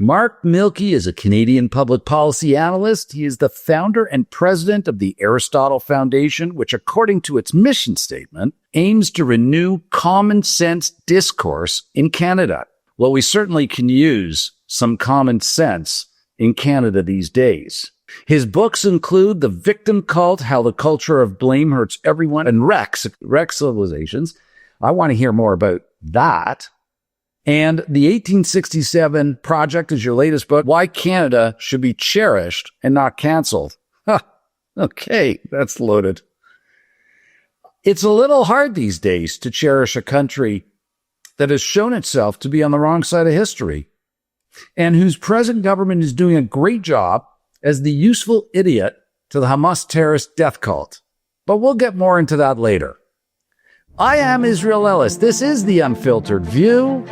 Mark Milke is a Canadian public policy analyst. He is the founder and president of the Aristotle Foundation, which, according to its mission statement, aims to renew common sense discourse in Canada. Well, we certainly can use some common sense in Canada these days. His books include The Victim Cult, How the Culture of Blame Hurts Everyone, and Wreck Civilizations. I want to hear more about that. And The 1867 Project is your latest book, Why Canada Should Be Cherished and Not Canceled. Huh. Okay, that's loaded. It's a little hard these days to cherish a country that has shown itself to be on the wrong side of history and whose present government is doing a great job as the useful idiot to the Hamas terrorist death cult. But we'll get more into that later. I am Israel Ellis. This is The Unfiltered View.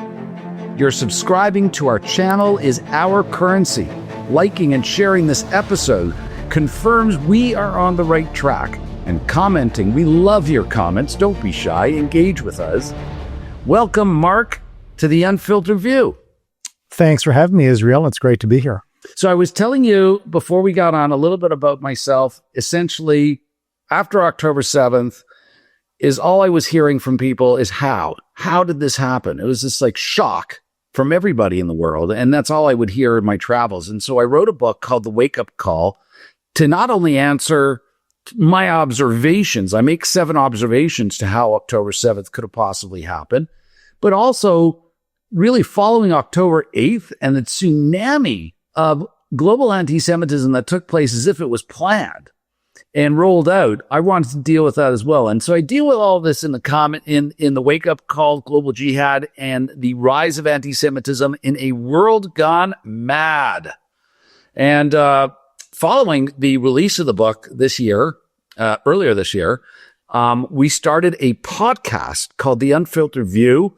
Your subscribing to our channel is our currency. Liking and sharing this episode confirms we are on the right track. And commenting, we love your comments. Don't be shy. Engage with us. Welcome, Mark, to The Unfiltered View. Thanks for having me, Israel. It's great to be here. So I was telling you before we got on a little bit about myself. Essentially, after October 7th, is all I was hearing from people is how? How did this happen? It was this like shock from everybody in the world. And that's all I would hear in my travels. And so I wrote a book called The Wake Up Call to not only answer my observations, I make 7 observations to how October 7th could have possibly happened, but also really following October 8th and the tsunami of global anti-Semitism that took place as if it was planned and rolled out. I wanted to deal with that as well. And so I deal with all of this in the comment in the Wake Up Call, Global Jihad, and the rise of anti-Semitism in a world gone mad. And following the release of the book this year, earlier this year, we started a podcast called The Unfiltered View.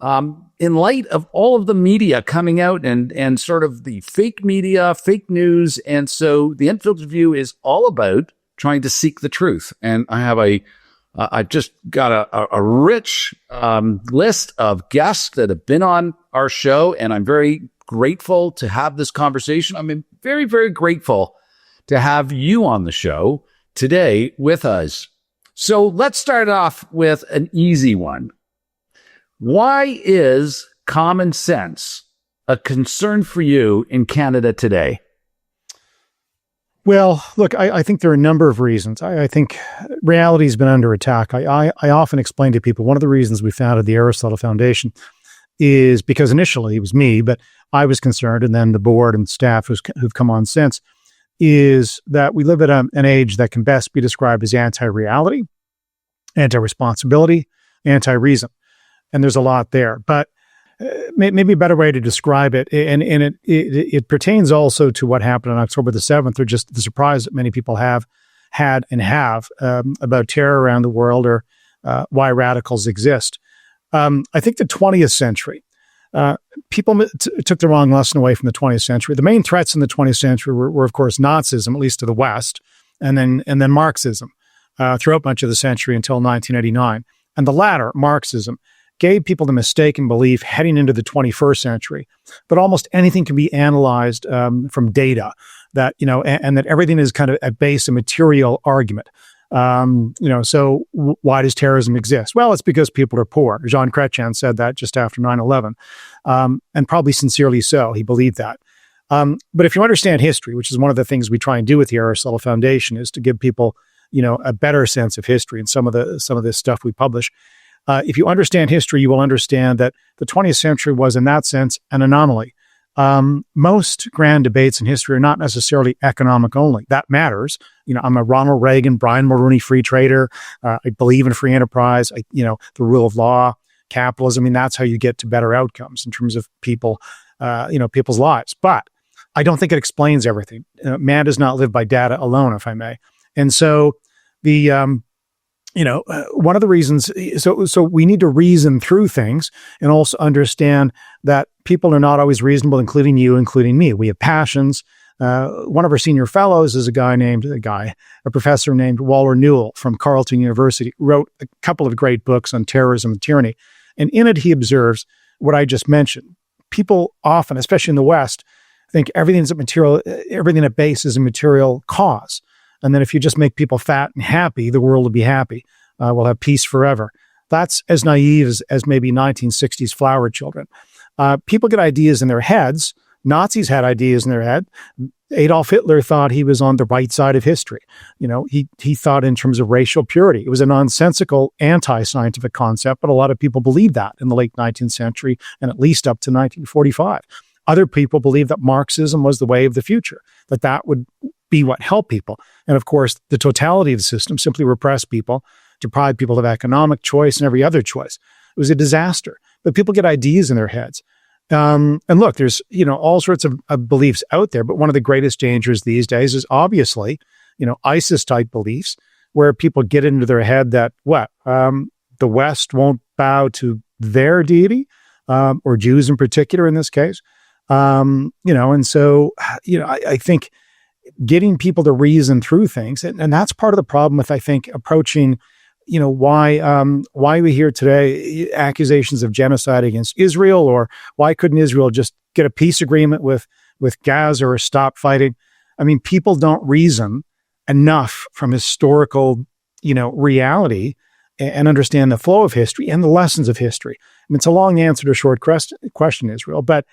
In light of all of the media coming out and sort of the fake media, fake news. And so The Unfiltered View is all about trying to seek the truth. And I have I just got a rich list of guests that have been on our show. And I'm very grateful to have this conversation. I'm very, very grateful to have you on the show today with us. So let's start off with an easy one. Why is common sense a concern for you in Canada today? Well, look, I think there are a number of reasons. I think reality has been under attack. I often explain to people one of the reasons we founded the Aristotle Foundation is because initially it was me, but I was concerned, and then the board and staff who've come on since, is that we live at an age that can best be described as anti-reality, anti-responsibility, anti-reason. And there's a lot there, but maybe a better way to describe it, and it pertains also to what happened on October the 7th, or just the surprise that many people have had and have about terror around the world, or why radicals exist. I think the 20th century, people took the wrong lesson away from the 20th century. The main threats in the 20th century were of course, Nazism, at least to the West, and then Marxism throughout much of the century until 1989. And the latter, Marxism, gave people the mistaken belief heading into the 21st century, but almost anything can be analyzed from data, that, and that everything is kind of at base a material argument. So why does terrorism exist? Well, it's because people are poor. Jean Chrétien said that just after 9/11, and probably sincerely so. He believed that. But if you understand history, which is one of the things we try and do with the Aristotle Foundation, is to give people, a better sense of history and some of this stuff we publish. If you understand history, you will understand that the 20th century was, in that sense, an anomaly. Most grand debates in history are not necessarily economic only. That matters. I'm a Ronald Reagan, Brian Mulroney free trader. I believe in free enterprise. The rule of law, capitalism. That's how you get to better outcomes in terms of people, people's lives. But I don't think it explains everything. Man does not live by data alone, if I may. And so the one of the reasons, so we need to reason through things and also understand that people are not always reasonable, including you, including me. We have passions. One of our senior fellows is a professor named Waller Newell from Carleton University, wrote a couple of great books on terrorism and tyranny. And in it, he observes what I just mentioned. People often, especially in the West, I think everything at base is a material cause. And then if you just make people fat and happy, the world will be happy. We'll have peace forever. That's as naive as maybe 1960s flower children. People get ideas in their heads. Nazis had ideas in their head. Adolf Hitler thought he was on the right side of history. He thought in terms of racial purity. It was a nonsensical, anti-scientific concept, but a lot of people believed that in the late 19th century and at least up to 1945. Other people believed that Marxism was the way of the future, that would be what helped people. And of course, the totality of the system simply repressed people, deprived people of economic choice and every other choice. It was a disaster. But people get ideas in their heads. And look, there's, all sorts of beliefs out there, but one of the greatest dangers these days is obviously, ISIS-type beliefs, where people get into their head that, the West won't bow to their deity, or Jews in particular in this case. And so, I think getting people to reason through things, and that's part of the problem with, I think, approaching, why we hear today accusations of genocide against Israel, or why couldn't Israel just get a peace agreement with Gaza or stop fighting? I mean, people don't reason enough from historical, reality and understand the flow of history and the lessons of history. I mean, it's a long answer to a short question, Israel, but,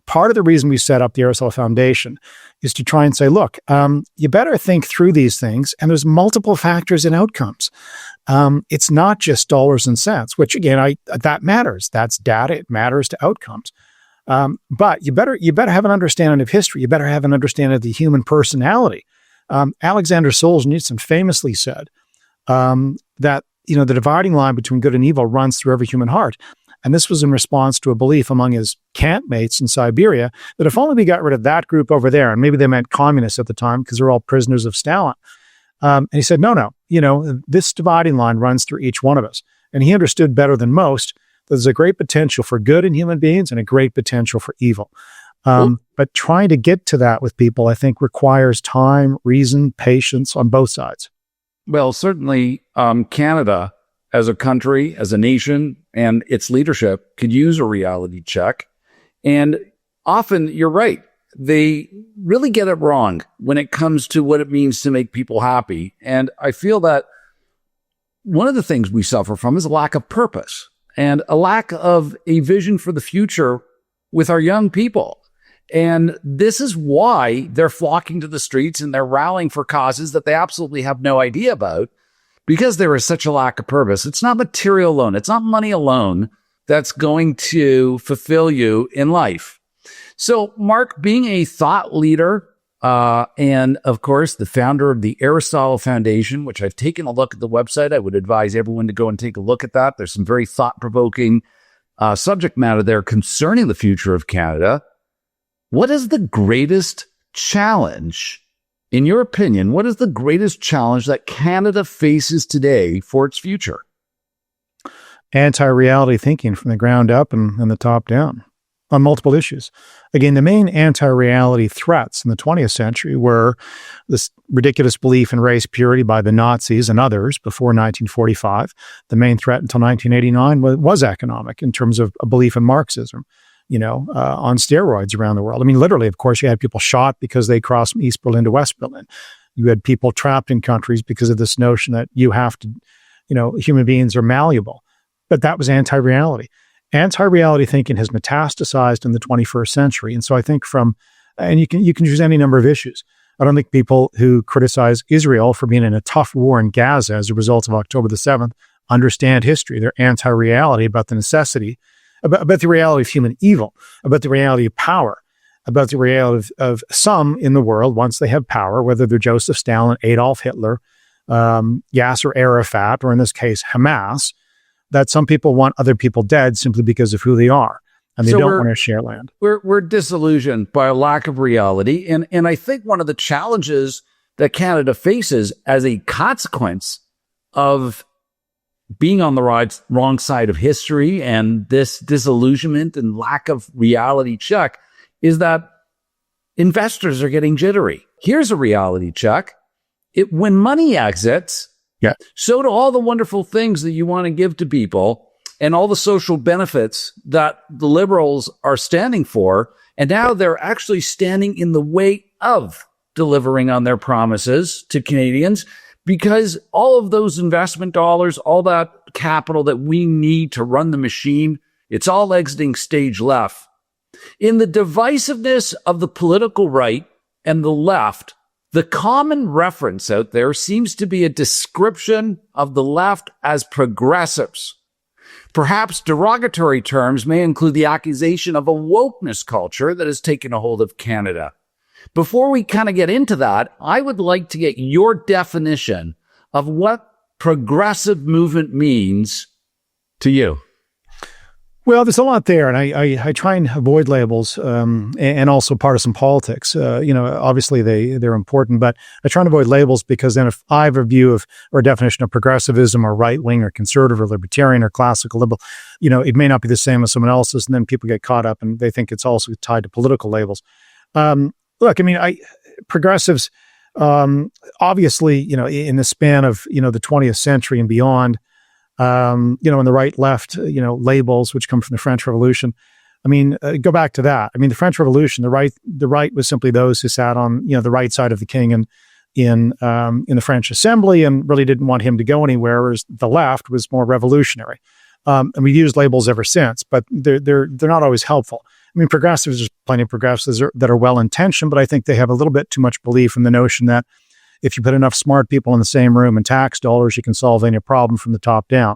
part of the reason we set up the Aristotle Foundation is to try and say, look, you better think through these things, and there's multiple factors and outcomes. It's not just dollars and cents, which again, that matters. That's data. It matters to outcomes. But you better have an understanding of history. You better have an understanding of the human personality. Alexander Solzhenitsyn famously said that the dividing line between good and evil runs through every human heart. And this was in response to a belief among his campmates in Siberia that if only we got rid of that group over there, and maybe they meant communists at the time because they're all prisoners of Stalin. And he said, no, this dividing line runs through each one of us. And he understood better than most that there's a great potential for good in human beings and a great potential for evil. But trying to get to that with people, I think, requires time, reason, patience on both sides. Well, certainly Canada as a country, as a nation, and its leadership could use a reality check. And often, you're right, they really get it wrong when it comes to what it means to make people happy. And I feel that one of the things we suffer from is a lack of purpose and a lack of a vision for the future with our young people. And this is why they're flocking to the streets and they're rallying for causes that they absolutely have no idea about, because there is such a lack of purpose. It's not material alone. It's not money alone that's going to fulfill you in life. So, Mark, being a thought leader and, of course, the founder of the Aristotle Foundation, which I've taken a look at the website. I would advise everyone to go and take a look at that. There's some very thought-provoking subject matter there concerning the future of Canada. What is the greatest challenge, in your opinion, what is the greatest challenge that Canada faces today for its future? Anti-reality thinking from the ground up and the top down on multiple issues. Again, the main anti-reality threats in the 20th century were this ridiculous belief in race purity by the Nazis and others before 1945. The main threat until 1989 was economic in terms of a belief in Marxism, on steroids around the world. I mean, literally, of course, you had people shot because they crossed from East Berlin to West Berlin. You had people trapped in countries because of this notion that you have to, human beings are malleable. But that was anti-reality. Anti-reality thinking has metastasized in the 21st century. And so I think and you can use any number of issues. I don't think people who criticize Israel for being in a tough war in Gaza as a result of October the 7th understand history. They're anti-reality about the necessity, about the reality of human evil, about the reality of power, about the reality of some in the world once they have power, whether they're Joseph Stalin, Adolf Hitler, Yasser Arafat, or in this case, Hamas, that some people want other people dead simply because of who they are, and they don't want to share land. We're disillusioned by a lack of reality, and I think one of the challenges that Canada faces as a consequence of being on the wrong side of history and this disillusionment and lack of reality check is that investors are getting jittery. Here's a reality check. When money exits, so do all the wonderful things that you want to give to people and all the social benefits that the liberals are standing for And now they're actually standing in the way of delivering on their promises to Canadians, because all of those investment dollars, all that capital that we need to run the machine, it's all exiting stage left. In the divisiveness of the political right and the left, the common reference out there seems to be a description of the left as progressives. Perhaps derogatory terms may include the accusation of a wokeness culture that has taken a hold of Canada. Before we kind of get into that, I would like to get your definition of what progressive movement means to you. Well, there's a lot there, and I try and avoid labels and also partisan politics. Obviously they're important, but I try and avoid labels because then if I have a view of or a definition of progressivism or right-wing or conservative or libertarian or classical liberal, it may not be the same as someone else's, and then people get caught up and they think it's also tied to political labels. Progressives, obviously, in the span of, the 20th century and beyond, in the right-left, labels, which come from the French Revolution. Go back to that. The French Revolution, the right was simply those who sat on, the right side of the king and in the French Assembly and really didn't want him to go anywhere, whereas the left was more revolutionary. And we've used labels ever since, but they're not always helpful. Progressives, there's plenty of progressives that are well-intentioned, but I think they have a little bit too much belief in the notion that if you put enough smart people in the same room and tax dollars, you can solve any problem from the top down.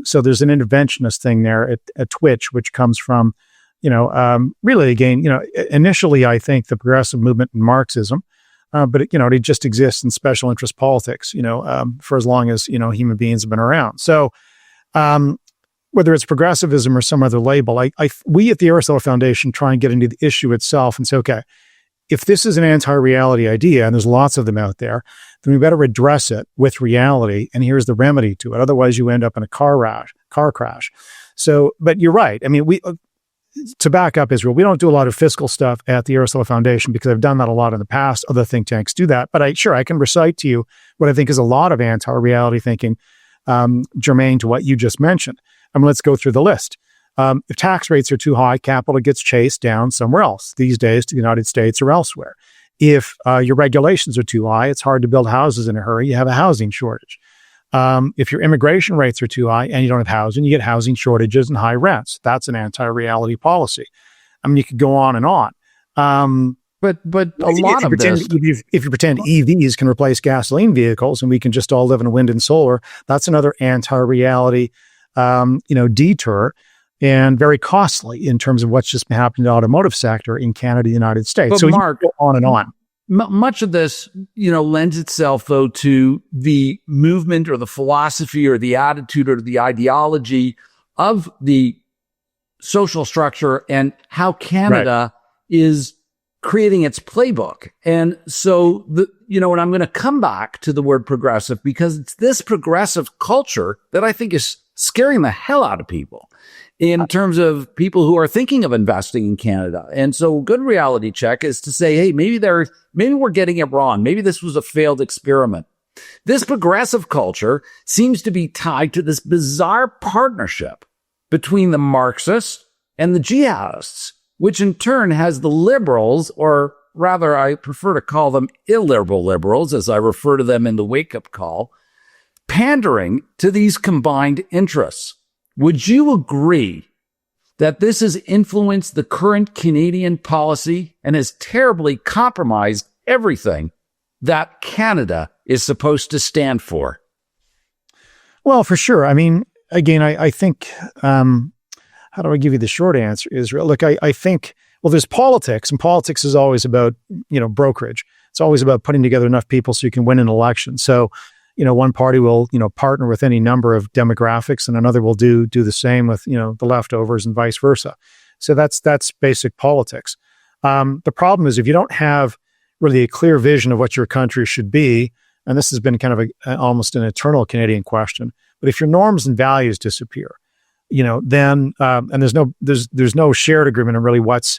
So there's an interventionist thing there at Twitch, which comes from, really again, initially I think the progressive movement in Marxism, but it just exists in special interest politics, for as long as, human beings have been around. So whether it's progressivism or some other label, we at the Aristotle Foundation try and get into the issue itself and say, okay, if this is an anti-reality idea, and there's lots of them out there, then we better address it with reality, and here's the remedy to it. Otherwise, you end up in a car crash. So, but you're right. To back up Israel, we don't do a lot of fiscal stuff at the Aristotle Foundation because I've done that a lot in the past. Other think tanks do that. But I can recite to you what I think is a lot of anti-reality thinking germane to what you just mentioned. Let's go through the list. If tax rates are too high, capital gets chased down somewhere else, these days to the United States or elsewhere. If your regulations are too high, it's hard to build houses in a hurry. You have a housing shortage. If your immigration rates are too high and you don't have housing, you get housing shortages and high rents. That's an anti-reality policy. You could go on and on. But a lot of this, if you pretend EVs can replace gasoline vehicles and we can just all live in wind and solar, that's another anti-reality, detour. And very costly in terms of what's just been happening in the automotive sector in Canada, the United States. But so Mark, you go on and on. Much of this, lends itself, though, to the movement or the philosophy or the attitude or the ideology of the social structure and how Canada is creating its playbook. And so, and I'm going to come back to the word progressive because it's this progressive culture that I think is scaring the hell out of people in terms of people who are thinking of investing in Canada. And so a good reality check is to say, hey, maybe we're getting it wrong. Maybe this was a failed experiment. This progressive culture seems to be tied to this bizarre partnership between the Marxists and the jihadists, which in turn has the liberals, or rather I prefer to call them illiberal liberals, as I refer to them in the wake-up call, pandering to these combined interests. Would you agree that this has influenced the current Canadian policy and has terribly compromised everything that Canada is supposed to stand for? Well, for sure. Again, I think, how do I give you the short answer, Israel? Look, I think, there's politics, and politics is always about, brokerage. It's always about putting together enough people so you can win an election. So, one party will, partner with any number of demographics and another will do the same with, the leftovers and vice versa. So that's basic politics. The problem is if you don't have really a clear vision of what your country should be, and this has been kind of almost an eternal Canadian question, but if your norms and values disappear, then, and there's no shared agreement on really what's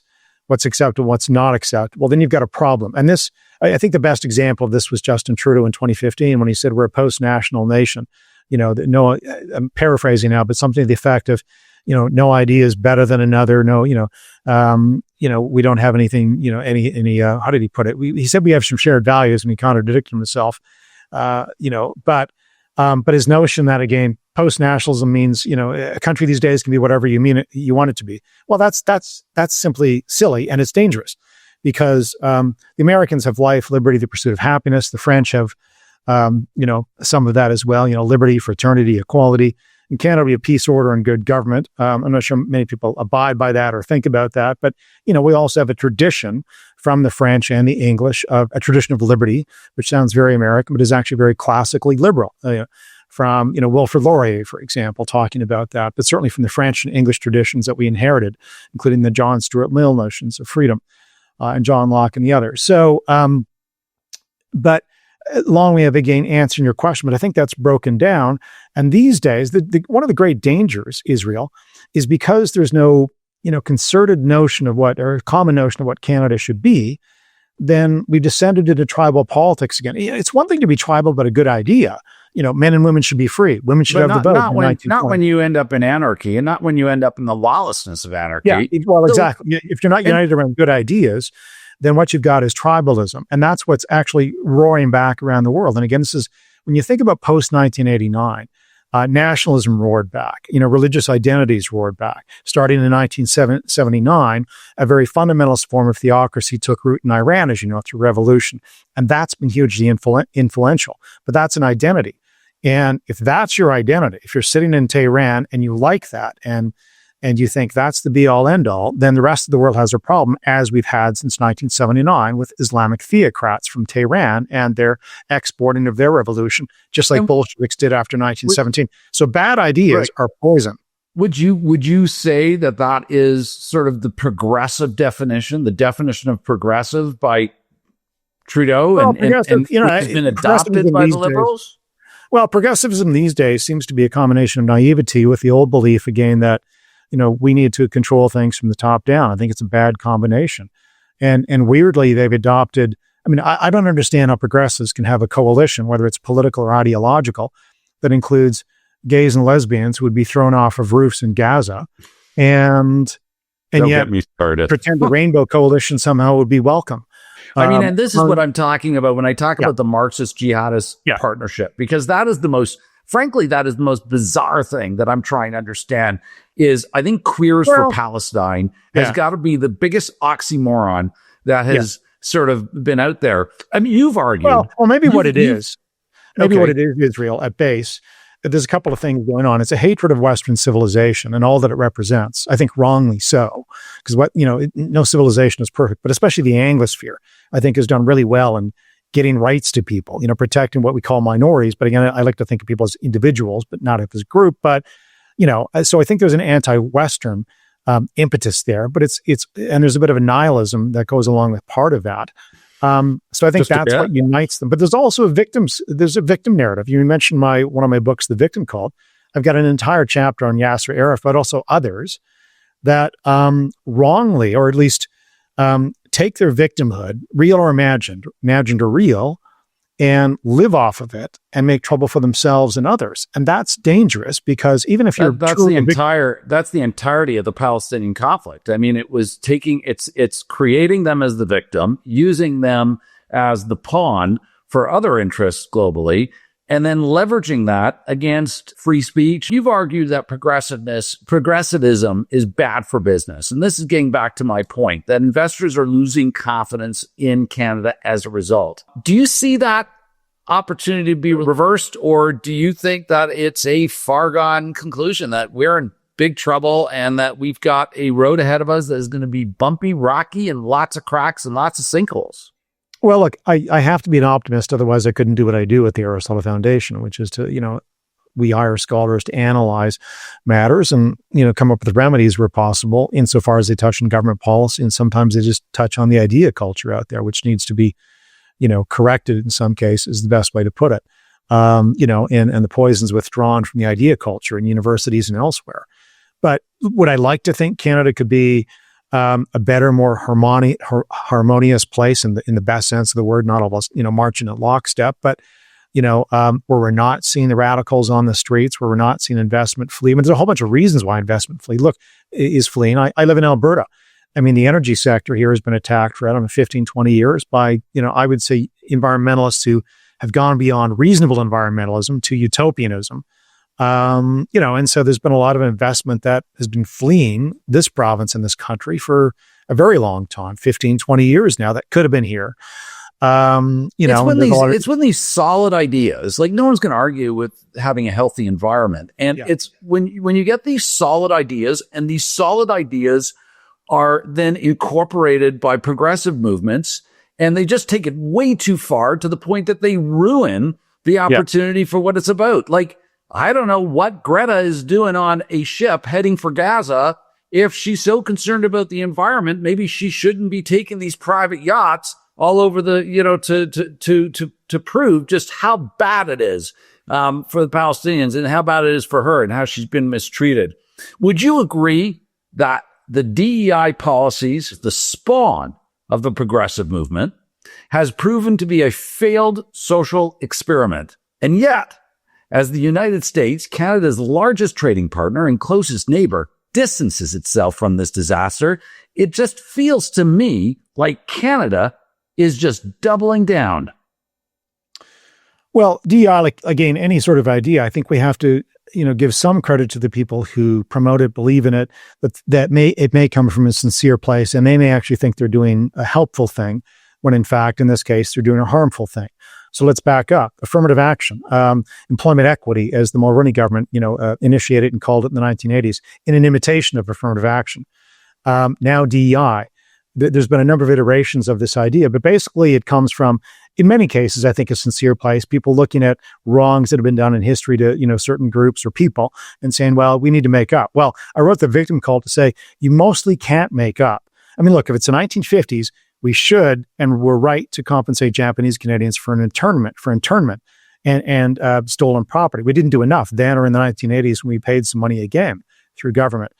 acceptable, what's not acceptable, then you've got a problem. And this, I think the best example of this was Justin Trudeau in 2015 when he said we're a post-national nation. I'm paraphrasing now, but something to the effect of, no idea is better than another. No, we don't have anything, how did he put it? He said we have some shared values, and he contradicted himself, but his notion that, again, post-nationalism means, a country these days can be whatever you want it to be. Well, that's simply silly, and it's dangerous, because the Americans have life, liberty, the pursuit of happiness. The French have, some of that as well, liberty, fraternity, equality. In Canada, we have peace, order, and good government. I'm not sure many people abide by that or think about that, but, we also have a tradition from the French and the English of a tradition of liberty, which sounds very American, but is actually very classically liberal. From, Wilfrid Laurier, for example, talking about that, but certainly from the French and English traditions that we inherited, including the John Stuart Mill notions of freedom, and John Locke and the others. So, but long way of, again, answering your question, but I think that's broken down. And these days, one of the great dangers, Israel, is because there's no, concerted notion of or common notion of what Canada should be, then we've descended into tribal politics again. It's one thing to be tribal, but a good idea. Men and women should be free. Women should have the vote. Not when you end up in anarchy, and not when you end up in the lawlessness of anarchy. Yeah, well, exactly. If you're not united around good ideas, then what you've got is tribalism. And that's what's actually roaring back around the world. And again, this is, when you think about post-1989, nationalism roared back, religious identities roared back. Starting in 1979, a very fundamentalist form of theocracy took root in Iran, as you know, through revolution. And that's been hugely influential. But that's an identity. And if that's your identity, if you're sitting in Tehran and you like that, and you think that's the be-all, end-all, then the rest of the world has a problem, as we've had since 1979 with Islamic theocrats from Tehran and their exporting of their revolution, just like Bolsheviks did after 1917. So bad ideas are poison. Would you say that is sort of the progressive definition, the definition of progressive by Trudeau, and has been adopted by the Liberals? Well, progressivism these days seems to be a combination of naivety with the old belief, again, that we need to control things from the top down. I think it's a bad combination. And weirdly, they've adopted, I don't understand how progressives can have a coalition, whether it's political or ideological, that includes gays and lesbians who would be thrown off of roofs in Gaza, and yet pretend the Rainbow Coalition somehow would be welcome. And this is what I'm talking about when I talk about the Marxist jihadist partnership, because that is the most bizarre thing that I'm trying to understand. Is I think Queers for Palestine has got to be the biggest oxymoron that has sort of been out there. You've argued. Well, maybe what it is, Israel, at base, there's a couple of things going on. It's a hatred of Western civilization and all that it represents. I think wrongly so, because no civilization is perfect, but especially the Anglosphere, I think, has done really well in getting rights to people, protecting what we call minorities. But again, I like to think of people as individuals, but not as a group. But, so I think there's an anti-Western impetus there, but and there's a bit of a nihilism that goes along with part of that. So I think that's what unites them. But there's also there's a victim narrative. You mentioned one of my books, The Victim Cult. I've got an entire chapter on Yasser Arafat, but also others that wrongly, or at least take their victimhood, real or imagined or real, and live off of it and make trouble for themselves and others. And that's dangerous, because even if that's the entirety of the Palestinian conflict. It was it's creating them as the victim, using them as the pawn for other interests globally, and then leveraging that against free speech. You've argued that progressivism is bad for business. And this is getting back to my point that investors are losing confidence in Canada as a result. Do you see that opportunity to be reversed, or do you think that it's a far-gone conclusion that we're in big trouble and that we've got a road ahead of us that is going to be bumpy, rocky, and lots of cracks and lots of sinkholes? Well, look, I have to be an optimist. Otherwise, I couldn't do what I do at the Aristotle Foundation, which is to, we hire scholars to analyze matters and, come up with remedies where possible, insofar as they touch on government policy. And sometimes they just touch on the idea culture out there, which needs to be, corrected in some cases, is the best way to put it. And the poison's withdrawn from the idea culture in universities and elsewhere. But would I like to think Canada could be a better, more harmonious place in the best sense of the word, not all of us, marching in lockstep, but where we're not seeing the radicals on the streets, where we're not seeing investment flee. I mean, there's a whole bunch of reasons why investment is fleeing. I live in Alberta. I mean, the energy sector here has been attacked for, 15, 20 years by, I would say environmentalists who have gone beyond reasonable environmentalism to utopianism. And so there's been a lot of investment that has been fleeing this province and this country for a very long time, 15, 20 years now, that could have been here. It's when these solid ideas, like no one's going to argue with having a healthy environment. And it's when you get these solid ideas, and these solid ideas are then incorporated by progressive movements, and they just take it way too far to the point that they ruin the opportunity for what it's about. Like, I don't know what Greta is doing on a ship heading for Gaza. If she's so concerned about the environment, maybe she shouldn't be taking these private yachts all over the, to prove just how bad it is for the Palestinians and how bad it is for her and how she's been mistreated. Would you agree that the DEI policies, the spawn of the progressive movement, has proven to be a failed social experiment? And yet, as the United States, Canada's largest trading partner and closest neighbor, distances itself from this disaster, it just feels to me like Canada is just doubling down. Well, DEI, like, again, any sort of idea, I think we have to, give some credit to the people who promote it, believe in it, that it may come from a sincere place, and they may actually think they're doing a helpful thing, when in fact, in this case, they're doing a harmful thing. So let's back up. Affirmative action, employment equity, as the Mulroney government, initiated and called it in the 1980s, in an imitation of affirmative action. Now DEI. There's been a number of iterations of this idea, but basically it comes from, in many cases, I think, a sincere place, people looking at wrongs that have been done in history to, certain groups or people and saying, well, we need to make up. Well, I wrote the victim cult to say, you mostly can't make up. I mean, look, if it's the 1950s, we should and we're right to compensate Japanese Canadians for internment and stolen property. We didn't do enough then or in the 1980s when we paid some money again through government.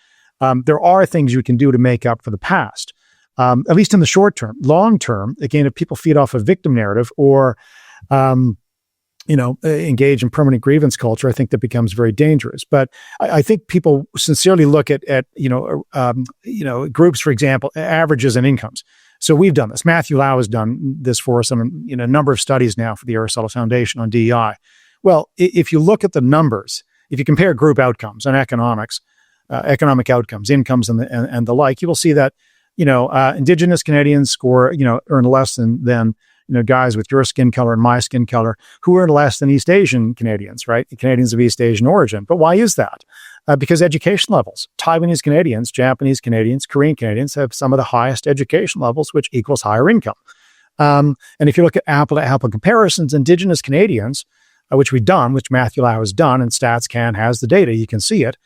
There are things you can do to make up for the past. At least in the short term. Long term, again, if people feed off a victim narrative or, engage in permanent grievance culture, I think that becomes very dangerous. But I think people sincerely look at groups, for example, averages and incomes. So we've done this. Matthew Lau has done this for us on a number of studies now for the Aristotle Foundation on DEI. Well, if you look at the numbers, if you compare group outcomes and economic outcomes, incomes and the like, you will see that Indigenous Canadians earn less than guys with your skin color and my skin color who earn less than East Asian Canadians, right? Canadians of East Asian origin. But why is that? Because education levels. Taiwanese Canadians, Japanese Canadians, Korean Canadians have some of the highest education levels, which equals higher income. And if you look at apple-to-apple comparisons, Indigenous Canadians, which we've done, which Matthew Lau has done, and StatsCan has the data, you can see it,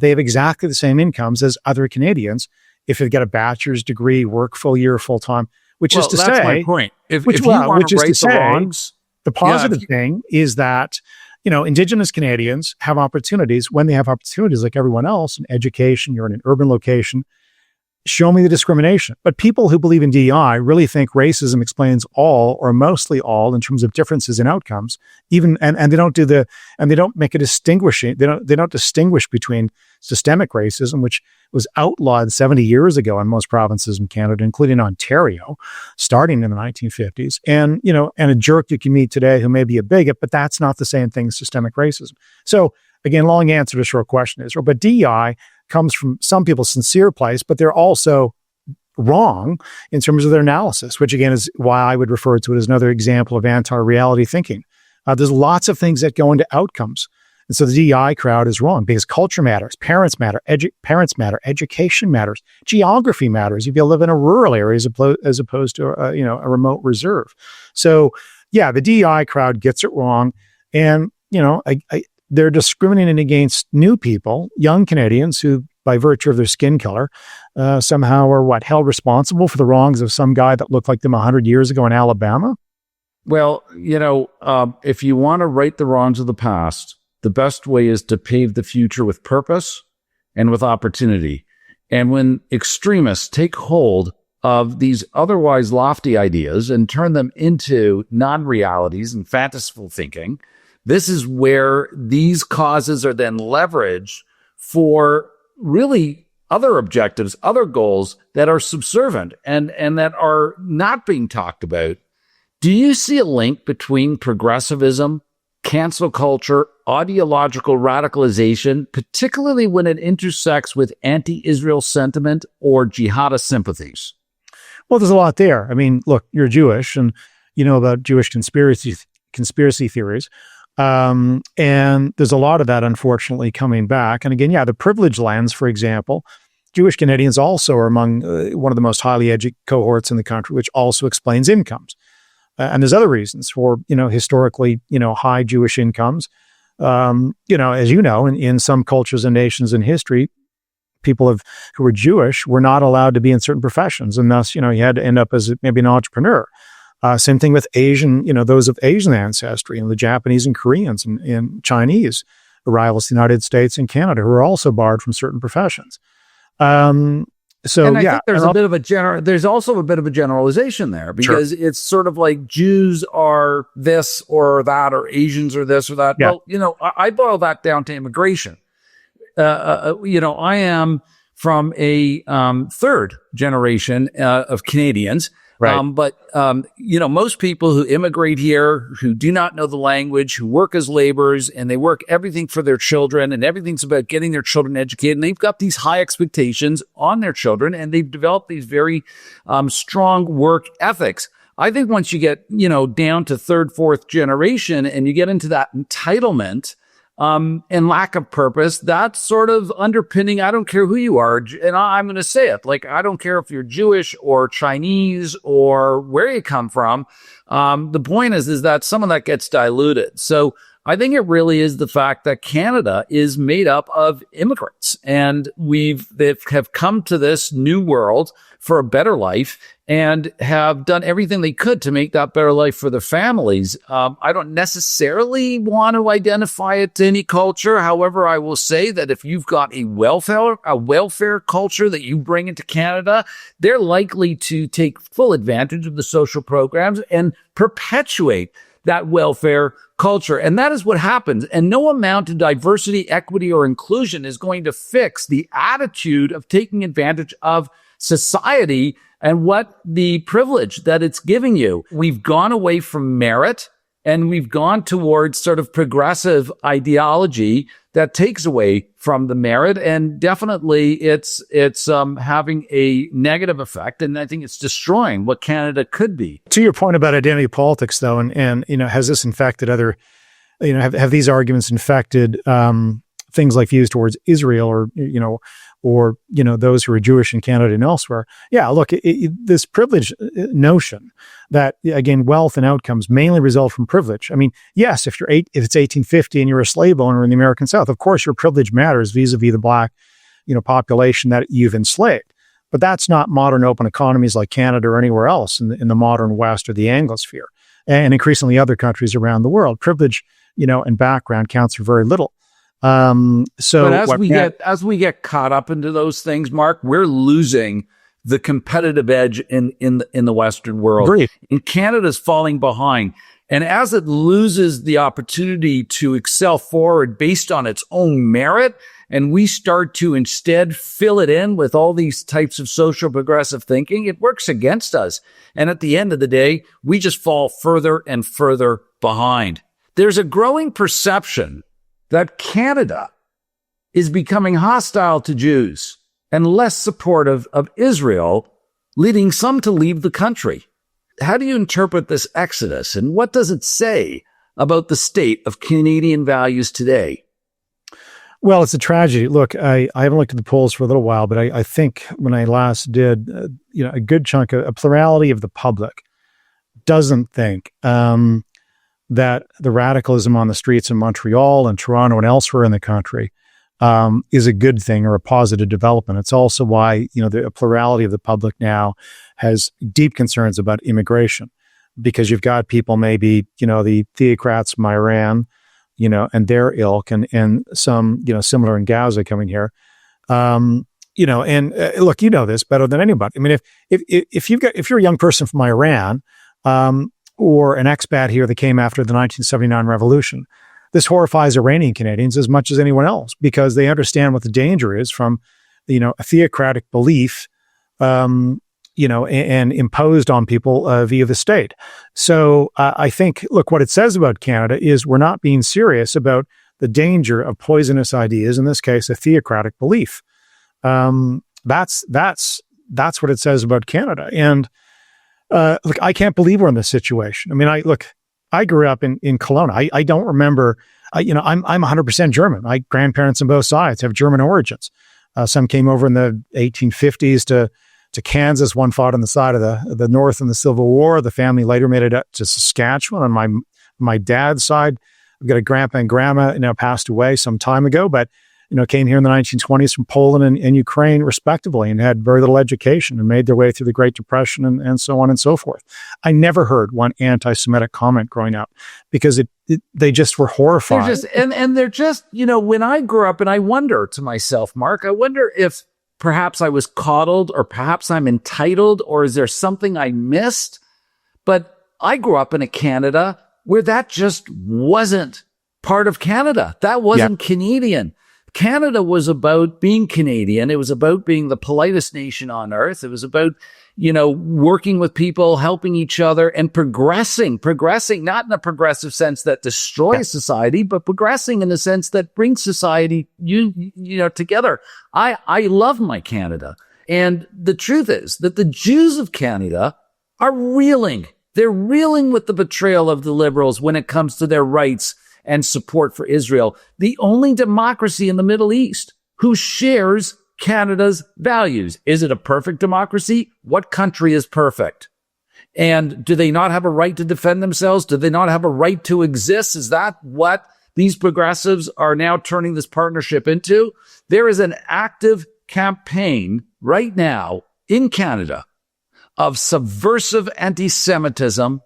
they have exactly the same incomes as other Canadians if you get a bachelor's degree, work full year, full time, which is to say, that's my point. If you want to right the wrongs, the positive thing is that, Indigenous Canadians have opportunities when they have opportunities like everyone else in education. You're in an urban location. Show me the discrimination. But people who believe in DEI really think racism explains all or mostly all in terms of differences in outcomes. And they don't make a distinguishing. They don't distinguish between systemic racism, which was outlawed 70 years ago in most provinces in Canada, including Ontario, starting in the 1950s, and a jerk you can meet today who may be a bigot, but that's not the same thing as systemic racism. So again, long answer to a short question, Israel, but DEI comes from some people's sincere place, but they're also wrong in terms of their analysis, which again is why I would refer to it as another example of anti-reality thinking. There's lots of things that go into outcomes. And so the DEI crowd is wrong because culture matters, parents matter, education matters, geography matters if you live in a rural area as opposed to a remote reserve. So yeah, the DEI crowd gets it wrong, and they're discriminating against new people, young Canadians who, by virtue of their skin color, somehow are held responsible for the wrongs of some guy that looked like them 100 years ago in Alabama. Well, if you want to right the wrongs of the past, the best way is to pave the future with purpose and with opportunity. And when extremists take hold of these otherwise lofty ideas and turn them into non-realities and fanciful thinking. This is where these causes are then leveraged for really other objectives, other goals that are subservient and that are not being talked about. Do you see a link between progressivism, cancel culture, ideological radicalization, particularly when it intersects with anti-Israel sentiment or jihadist sympathies? Well, there's a lot there. I mean, look, you're Jewish and you know about Jewish conspiracy theories. And there's a lot of that, unfortunately, coming back. And again, the privilege lens, for example, Jewish Canadians also are among one of the most highly educated cohorts in the country, which also explains incomes. And there's other reasons for, historically, high Jewish incomes. As you know, in some cultures and nations in history, people who were Jewish were not allowed to be in certain professions. And thus, you had to end up as maybe an entrepreneur. Same thing with Asian, those of Asian ancestry, the Japanese and Koreans and Chinese arrivals to the United States and Canada, who are also barred from certain professions. And I think there's also a bit of a generalization there, because it's sort of like Jews are this or that, or Asians are this or that. Yeah. Well, I boil that down to immigration. I am from a third generation of Canadians. Right. But most people who immigrate here, who do not know the language, who work as laborers, and they work everything for their children, and everything's about getting their children educated, and they've got these high expectations on their children, and they've developed these very strong work ethics. I think once you get, down to third, fourth generation, and you get into that entitlement, and lack of purpose, that's sort of underpinning. I don't care who you are. And I'm going to say it, like, I don't care if you're Jewish or Chinese or where you come from. The point is that some of that gets diluted. So I think it really is the fact that Canada is made up of immigrants, and they have come to this new world for a better life and have done everything they could to make that better life for their families. I don't necessarily want to identify it to any culture. However, I will say that if you've got a welfare culture that you bring into Canada, they're likely to take full advantage of the social programs and perpetuate that welfare culture. And that is what happens. And no amount of diversity, equity, or inclusion is going to fix the attitude of taking advantage of society and what the privilege that it's giving you. We've gone away from merit, and we've gone towards sort of progressive ideology that takes away from the merit. And definitely it's having a negative effect. And I think it's destroying what Canada could be. To your point about identity politics, though, and has this infected other, have these arguments infected things like views towards Israel or those who are Jewish in Canada and elsewhere? Yeah, look, this privilege notion that, again, wealth and outcomes mainly result from privilege. I mean, yes, if it's 1850 and you're a slave owner in the American South, of course your privilege matters vis-a-vis the Black, population that you've enslaved. But that's not modern open economies like Canada or anywhere else in the modern West or the Anglosphere, and increasingly other countries around the world. Privilege, and background counts for very little. But as we get caught up into those things, Mark, we're losing the competitive edge in the Western world. Agreed. And Canada's falling behind. And as it loses the opportunity to excel forward based on its own merit, and we start to instead fill it in with all these types of social progressive thinking, it works against us. And at the end of the day, we just fall further and further behind. There's a growing perception that Canada is becoming hostile to Jews and less supportive of Israel, leading some to leave the country. How do you interpret this exodus, and what does it say about the state of Canadian values today? Well, it's a tragedy. Look, I haven't looked at the polls for a little while, but I think when I last did, a good chunk of a plurality of the public doesn't think that the radicalism on the streets in Montreal and Toronto and elsewhere in the country is a good thing or a positive development. It's also why, the plurality of the public now has deep concerns about immigration, because you've got people, maybe, the theocrats from Iran, and their ilk, and some, similar in Gaza coming here, and look, you know this better than anybody. I mean, if you're a young person from Iran, or an expat here that came after the 1979 revolution, this horrifies Iranian Canadians as much as anyone else, because they understand what the danger is from, a theocratic belief, and imposed on people via the state. So I think, look, what it says about Canada is we're not being serious about the danger of poisonous ideas, in this case, a theocratic belief. That's what it says about Canada. And look, I can't believe we're in this situation. I mean, I grew up in Kelowna. I don't remember, I'm 100% German. My grandparents on both sides have German origins. Some came over in the 1850s to Kansas. One fought on the side of the North in the Civil War. The family later made it up to Saskatchewan. On my dad's side, I've got a grandpa and grandma, passed away some time ago, but came here in the 1920s from Poland and Ukraine, respectively, and had very little education and made their way through the Great Depression and so on and so forth. I never heard one anti-Semitic comment growing up, because they just were horrified. They're just, when I grew up, and I wonder to myself, Mark, I wonder if perhaps I was coddled, or perhaps I'm entitled, or is there something I missed? But I grew up in a Canada where that just wasn't part of Canada. That wasn't Canadian. Canada was about being Canadian. It was about being the politest nation on earth. It was about, working with people, helping each other, and progressing, not in a progressive sense that destroys society, but progressing in the sense that brings society, together. I love my Canada. And the truth is that the Jews of Canada are reeling. They're reeling with the betrayal of the liberals when it comes to their rights and support for Israel, the only democracy in the Middle East who shares Canada's values. Is it a perfect democracy? What country is perfect? And do they not have a right to defend themselves? Do they not have a right to exist? Is that what these progressives are now turning this partnership into? There is an active campaign right now in Canada of subversive anti-Semitism,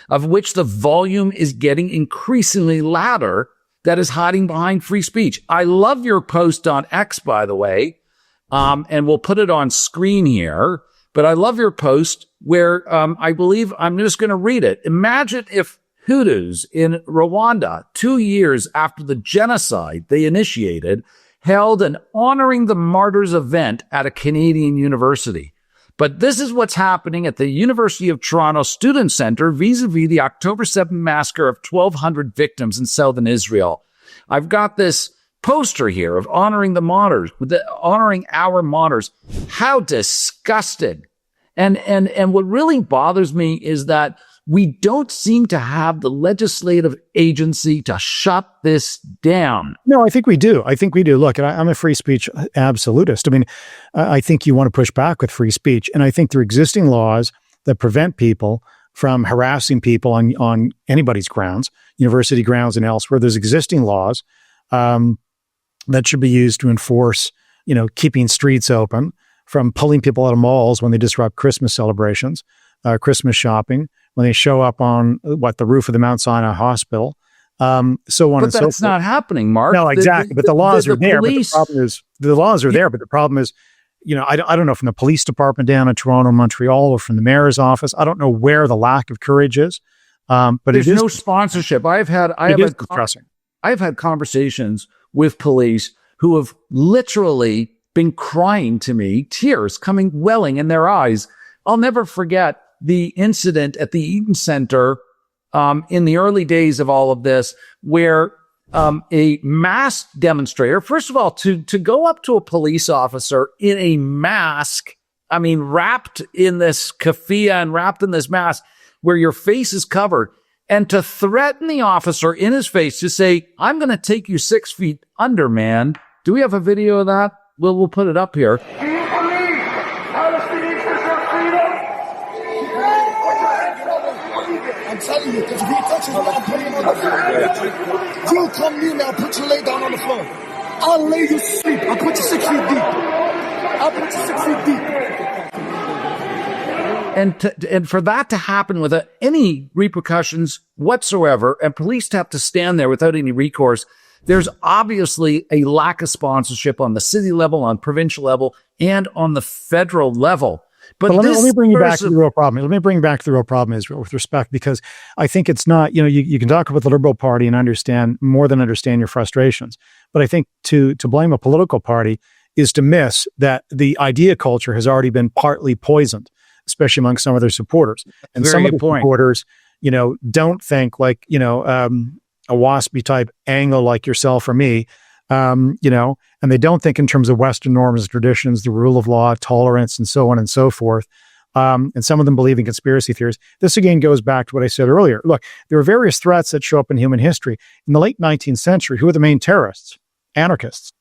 of which the volume is getting increasingly louder, that is hiding behind free speech. I love your post on X, by the way, and we'll put it on screen here, but I love your post where I believe I'm just going to read it. Imagine if Hutus in Rwanda, 2 years after the genocide they initiated, held an Honoring the Martyrs event at a Canadian university. But this is what's happening at the University of Toronto Student Center vis-a-vis the October 7th massacre of 1,200 victims in southern Israel. I've got this poster here of honoring the martyrs, honoring our martyrs. How disgusting. And what really bothers me is that we don't seem to have the legislative agency to shut this down. No, I think we do. Look, I'm a free speech absolutist. I mean, I think you want to push back with free speech. And I think there are existing laws that prevent people from harassing people on anybody's grounds, university grounds and elsewhere. There's existing laws that should be used to enforce, keeping streets open, from pulling people out of malls when they disrupt Christmas celebrations, Christmas shopping, when they show up on the roof of the Mount Sinai Hospital, so on and so forth. But that's not happening, Mark. No, exactly. But the laws are there. But the problem is, the laws are there. But the problem is, I don't know, from the police department down in Toronto, Montreal, or from the mayor's office, I don't know where the lack of courage is. But there's no sponsorship. I've had conversations with police who have literally been crying to me, tears welling in their eyes. I'll never forget the incident at the Eaton Center in the early days of all of this, where a masked demonstrator, first of all, to go up to a police officer in a mask, wrapped in this keffiyeh and wrapped in this mask where your face is covered, and to threaten the officer in his face to say, "I'm going to take you 6 feet under, man." Do we have a video of that? We'll put it up here. I'm telling you, because if he touches me, I'm putting him on the floor. You come near me, I'll put you lay down on the floor. I'll lay you sleep. I'll put you 6 feet deep. And for that to happen without any repercussions whatsoever, and police have to stand there without any recourse, There's obviously a lack of sponsorship on the city level, on provincial level, and on the federal level. But let me bring you back to the real problem. Let me bring you back to the real problem, Israel, with respect, because I think it's not, you can talk about the Liberal Party and understand your frustrations. But I think to blame a political party is to miss that the idea culture has already been partly poisoned, especially among some of their supporters. And some of the supporters, don't think like, a waspy type Anglo like yourself or me, and they don't think in terms of Western norms and traditions, the rule of law, tolerance, and so on and so forth. And some of them believe in conspiracy theories. This again goes back to what I said earlier. Look, there are various threats that show up in human history. In the late 19th century, who are the main terrorists? Anarchists,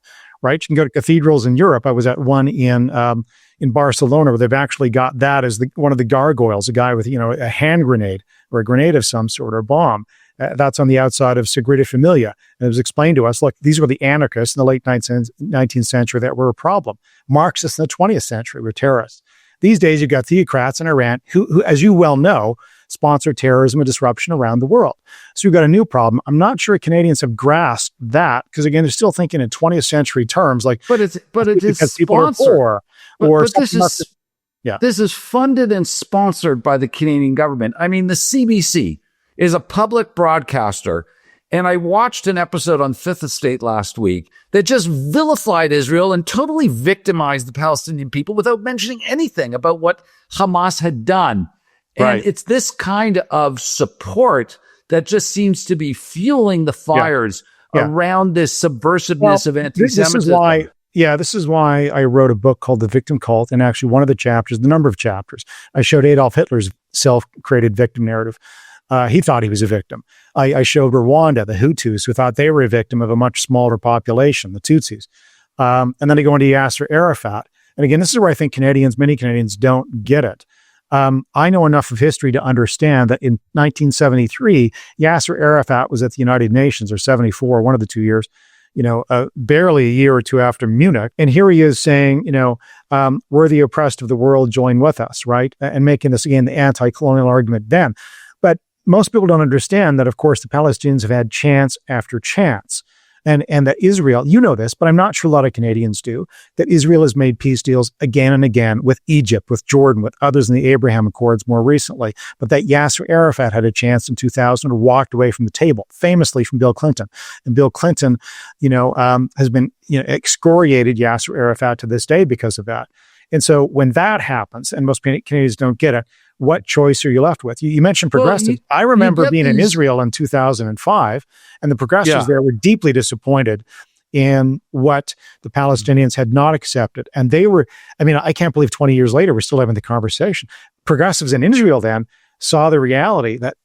right? You can go to cathedrals in Europe. I was at one in Barcelona where they've actually got that as one of the gargoyles, a guy with, a hand grenade or a grenade of some sort or a bomb. That's on the outside of Sagrada Familia. And it was explained to us, look, these were the anarchists in the late 19th century that were a problem. Marxists in the 20th century were terrorists. These days, you've got theocrats in Iran who, as you well know, sponsor terrorism and disruption around the world. So you've got a new problem. I'm not sure Canadians have grasped that because, again, they're still thinking in 20th century terms, like, but it is people are poor. But this is funded and sponsored by the Canadian government. I mean, the CBC is a public broadcaster. And I watched an episode on Fifth Estate last week that just vilified Israel and totally victimized the Palestinian people without mentioning anything about what Hamas had done. And it's this kind of support that just seems to be fueling the fires around this subversiveness of anti-Semitism. This is why I wrote a book called The Victim Cult. And actually one of the chapters, the number of chapters, I showed Adolf Hitler's self-created victim narrative. He thought he was a victim. I showed Rwanda, the Hutus, who thought they were a victim of a much smaller population, the Tutsis. And then I go into Yasser Arafat. And again, this is where I think many Canadians don't get it. I know enough of history to understand that in 1973, Yasser Arafat was at the United Nations, or 74, one of the 2 years, barely a year or two after Munich. And here he is saying, we're the oppressed of the world, join with us, right? And making this, again, the anti-colonial argument then. But most people don't understand that, of course, the Palestinians have had chance after chance. And that Israel, you know this, but I'm not sure a lot of Canadians do, that Israel has made peace deals again and again with Egypt, with Jordan, with others in the Abraham Accords more recently, but that Yasser Arafat had a chance in 2000 and walked away from the table, famously from Bill Clinton. And Bill Clinton, has been, excoriated Yasser Arafat to this day because of that. And so when that happens, and most Canadians don't get it, what choice are you left with? You mentioned progressives. I remember being in Israel in 2005, and the progressives there were deeply disappointed in what the Palestinians had not accepted. And they were, I can't believe 20 years later, we're still having the conversation. Progressives in Israel then saw the reality that,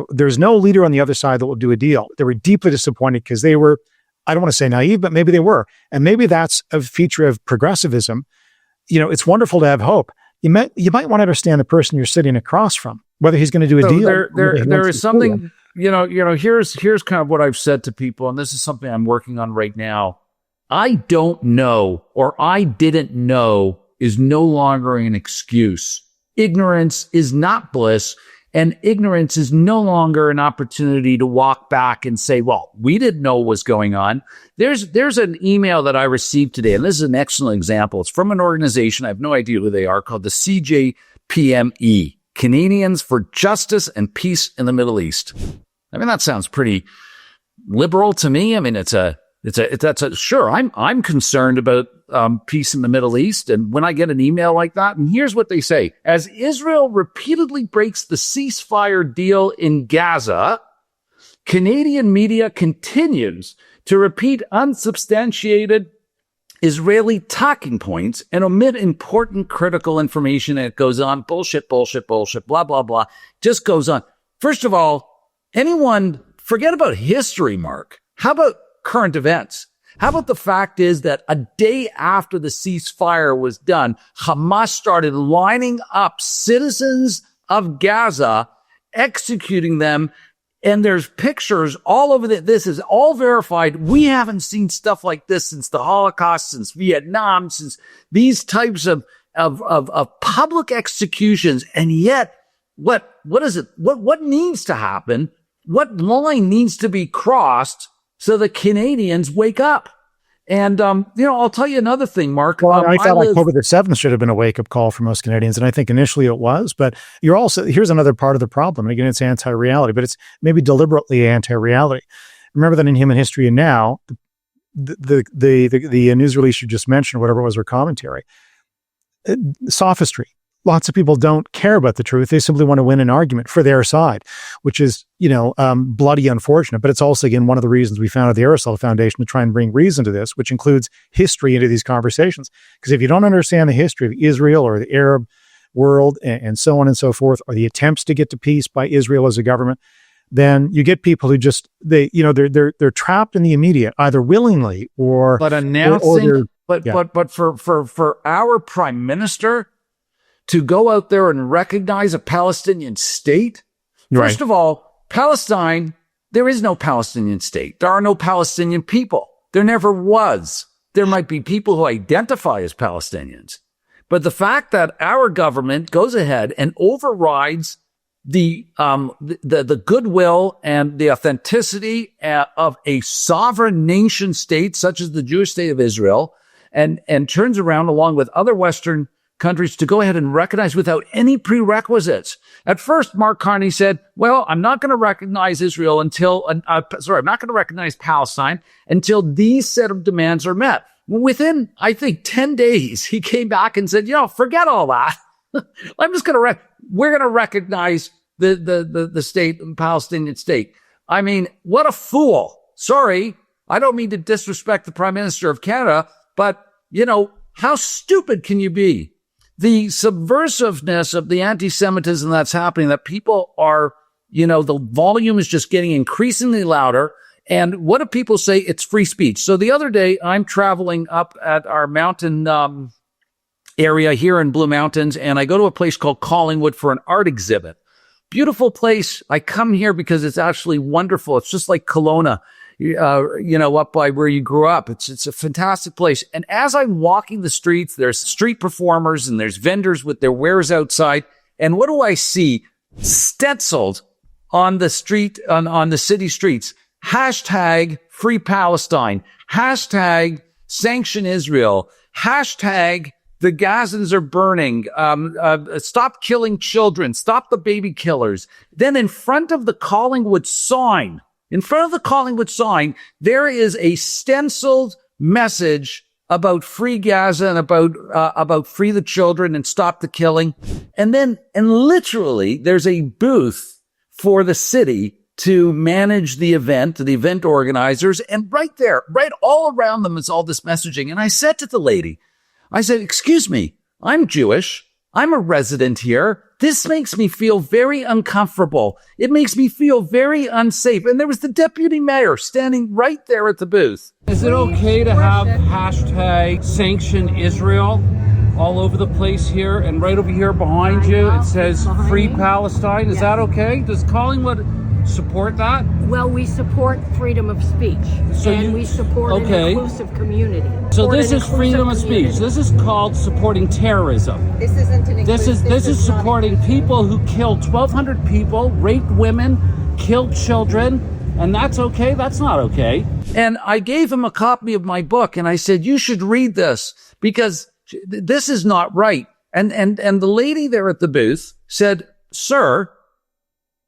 there's no leader on the other side that will do a deal. They were deeply disappointed because they were, I don't want to say naive, but maybe they were. And maybe that's a feature of progressivism. It's wonderful to have hope. You might want to understand the person you're sitting across from, whether he's going to do a deal. There is something, here's kind of what I've said to people, and this is something I'm working on right now. I don't know, or I didn't know, is no longer an excuse. Ignorance is not bliss, and ignorance is no longer an opportunity to walk back and say, well, we didn't know what was going on. There's an email that I received today, and this is an excellent example. It's from an organization, I have no idea who they are, called the CJPME, Canadians for Justice and Peace in the Middle East. That sounds pretty liberal to me. Sure, I'm concerned about peace in the Middle East. And when I get an email like that, and here's what they say: as Israel repeatedly breaks the ceasefire deal in Gaza, Canadian media continues to repeat unsubstantiated Israeli talking points and omit important critical information. And it goes on, bullshit, blah, blah, blah. Just goes on. First of all, forget about history, Mark. How about current events? How about the fact is that a day after the ceasefire was done, Hamas started lining up citizens of Gaza, executing them. And there's pictures all over this is all verified. We haven't seen stuff like this since the Holocaust, since Vietnam, since these types of public executions. And yet, what is it? What needs to happen? What line needs to be crossed so the Canadians wake up. And, I'll tell you another thing, Mark. Well, I thought October the 7th should have been a wake-up call for most Canadians, and I think initially it was, but here's another part of the problem. And again, it's anti-reality, but it's maybe deliberately anti-reality. Remember that in Human History and Now, the news release you just mentioned, whatever it was, or commentary, sophistry. Lots of people don't care about the truth. They simply want to win an argument for their side, which is, bloody unfortunate. But it's also, again, one of the reasons we founded the Aristotle Foundation to try and bring reason to this, which includes history into these conversations. Because if you don't understand the history of Israel or the Arab world and so on and so forth, or the attempts to get to peace by Israel as a government, then you get people who just, they're trapped in the immediate, either willingly or announcing. But for our prime minister to go out there and recognize a Palestinian state, first of all, Palestine, there is no Palestinian state. There are no Palestinian people. There never was. There might be people who identify as Palestinians, but the fact that our government goes ahead and overrides the goodwill and the authenticity of a sovereign nation state such as the Jewish state of Israel, and turns around along with other Western countries to go ahead and recognize without any prerequisites. At first, Mark Carney said, well, I'm not going to recognize Israel I'm not going to recognize Palestine until these set of demands are met. Within, I think, 10 days, he came back and said, forget all that. We're going to recognize the state, the Palestinian state. I mean, what a fool. Sorry, I don't mean to disrespect the Prime Minister of Canada, but, how stupid can you be? The subversiveness of the anti-Semitism that's happening, that people are, the volume is just getting increasingly louder. And what do people say? It's free speech. So the other day, I'm traveling up at our mountain area here in Blue Mountains, and I go to a place called Collingwood for an art exhibit. Beautiful place. I come here because it's actually wonderful. It's just like Kelowna, up by where you grew up. It's a fantastic place. And as I'm walking the streets, there's street performers and there's vendors with their wares outside. And what do I see? Stenciled on the street, on the city streets, hashtag Free Palestine, hashtag Sanction Israel, hashtag the Gazans are burning, stop killing children, stop the baby killers. Then in front of the Collingwood sign, there is a stenciled message about free Gaza and about free the children and stop the killing. And literally there's a booth for the city to manage the event organizers. And right all around them is all this messaging. And I said to the lady, excuse me, I'm Jewish. I'm a resident here. This makes me feel very uncomfortable. It makes me feel very unsafe. And there was the deputy mayor standing right there at the booth. Is it okay to have hashtag Sanction Israel all over the place here? And right over here behind you, it says Free Palestine. Is that okay? Does Collingwood support that? Well, we support freedom of speech, we support an inclusive community. So this is freedom of speech. This is called supporting terrorism. This isn't an This is supporting people who killed 1,200 people, raped women, killed children, and that's okay? That's not okay. And I gave him a copy of my book, and I said, you should read this because this is not right. And the lady there at the booth said, sir,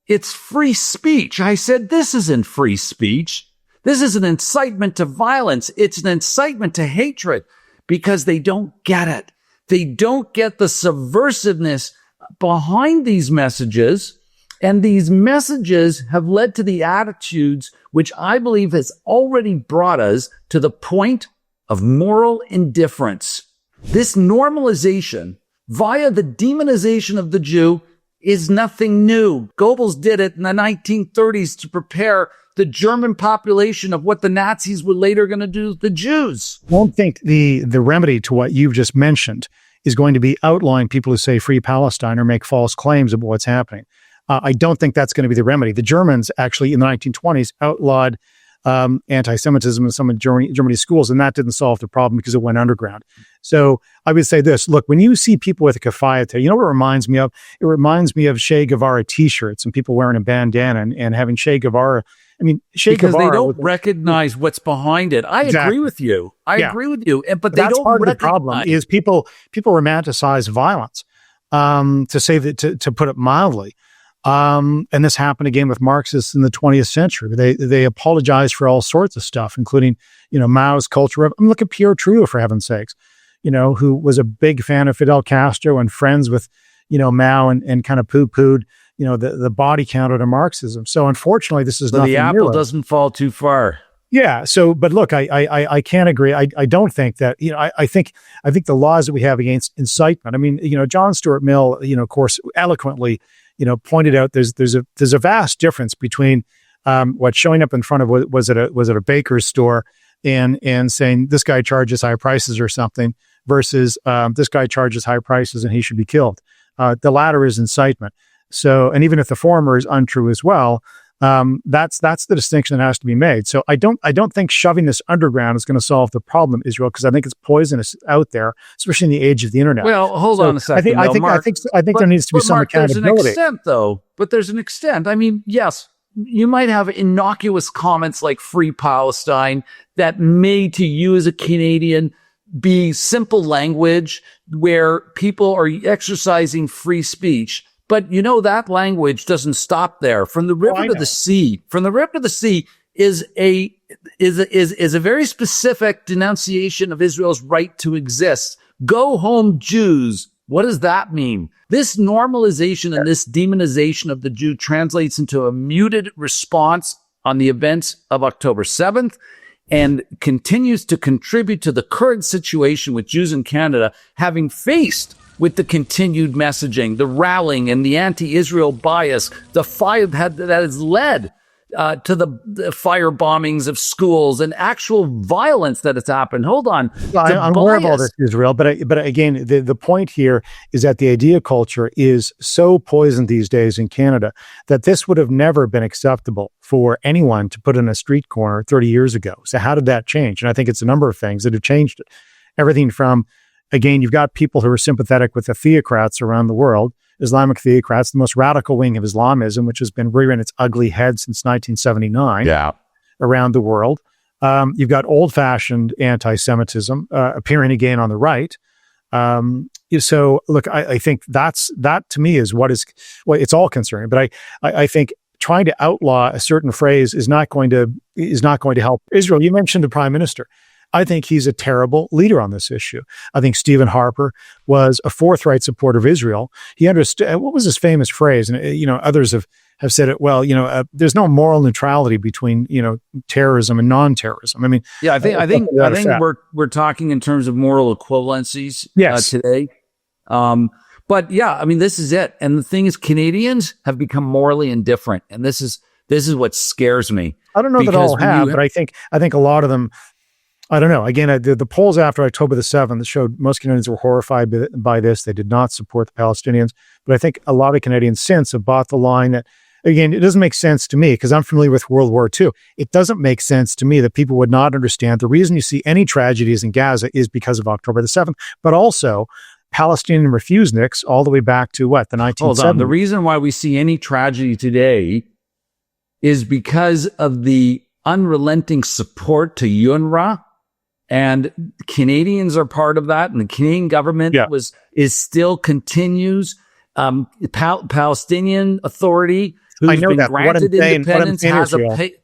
it's free speech. I said, this isn't free speech. This is an incitement to violence. It's an incitement to hatred because they don't get it. They don't get the subversiveness behind these messages. And these messages have led to the attitudes which I believe has already brought us to the point of moral indifference. This normalization via the demonization of the Jew is nothing new. Goebbels did it in the 1930s to prepare the German population of what the Nazis were later going to do to the Jews. I don't think the remedy to what you've just mentioned is going to be outlawing people who say Free Palestine or make false claims about what's happening. I don't think that's going to be the remedy. The Germans actually in the 1920s outlawed anti-Semitism in some of Germany's schools, and that didn't solve the problem because it went underground. So I would say this, look, when you see people with a kafayate, you know what it reminds me of? It reminds me of Che Guevara t-shirts and people wearing a bandana and having Che Guevara I mean, Che because they Guevara don't recognize what's behind it. I agree with you. I agree with you. But they that's don't part of the recognize. problem is people romanticize violence, to say that, to put it mildly. And this happened again with Marxists in the 20th century. They apologize for all sorts of stuff, including, Mao's culture. I mean, look at Pierre Trudeau, for heaven's sakes, who was a big fan of Fidel Castro and friends with, Mao, and kind of poo-pooed, the body count of Marxism. So unfortunately, this is nothing the apple new. doesn't fall too far. Yeah. So, but look, I can't agree. I don't think that, I think the laws that we have against incitement, I mean, John Stuart Mill, of course, eloquently, pointed out there's a vast difference between what showing up in front of was it a baker's store and saying this guy charges high prices or something versus this guy charges high prices and he should be killed. The latter is incitement. So, and even if the former is untrue as well, that's the distinction that has to be made. So I don't think shoving this underground is going to solve the problem, Israel, because I think it's poisonous out there, especially in the age of the internet. Well, hold on a second. I think there needs to be some accountability. There's an extent, though. But there's an extent. I mean, yes, you might have innocuous comments like "Free Palestine" that may, to you as a Canadian, be simple language where people are exercising free speech. But that language doesn't stop there. From the river to the sea, is a very specific denunciation of Israel's right to exist. Go home, Jews. What does that mean? This normalization and this demonization of the Jew translates into a muted response on the events of October 7th and continues to contribute to the current situation with Jews in Canada, having faced with the continued messaging, the rallying, and the anti-Israel bias, the fire that has led to the fire bombings of schools and actual violence that has happened. Hold on. I'm aware of all this, Israel, but again, the point here is that the idea culture is so poisoned these days in Canada that this would have never been acceptable for anyone to put in a street corner 30 years ago. So how did that change? And I think it's a number of things that have changed it. Everything from, again, you've got people who are sympathetic with the theocrats around the world, Islamic theocrats, the most radical wing of Islamism, which has been rearing its ugly head since 1979 around the world. You've got old-fashioned anti-Semitism appearing again on the right. So, look, I think that to me is it's all concerning. But I think trying to outlaw a certain phrase is not going to help. Israel, you mentioned the prime minister. I think he's a terrible leader on this issue. I think Stephen Harper was a forthright supporter of Israel. He understood, what was his famous phrase? And, others have said it well, there's no moral neutrality between, terrorism and non-terrorism. I mean, yeah, I think we're talking in terms of moral equivalencies today. But yeah, I mean, this is it. And the thing is, Canadians have become morally indifferent. And this is what scares me. I don't know that all have, but I think a lot of them, I don't know. Again, the polls after October the 7th showed most Canadians were horrified by this. They did not support the Palestinians. But I think a lot of Canadians since have bought the line that, again, it doesn't make sense to me because I'm familiar with World War II. It doesn't make sense to me that people would not understand the reason you see any tragedies in Gaza is because of October the 7th, but also Palestinian refuseniks all the way back to what, the 1970s. Hold on. The reason why we see any tragedy today is because of the unrelenting support to UNRWA. And Canadians are part of that, and the Canadian government still continues. Palestinian Authority, who's been granted independence,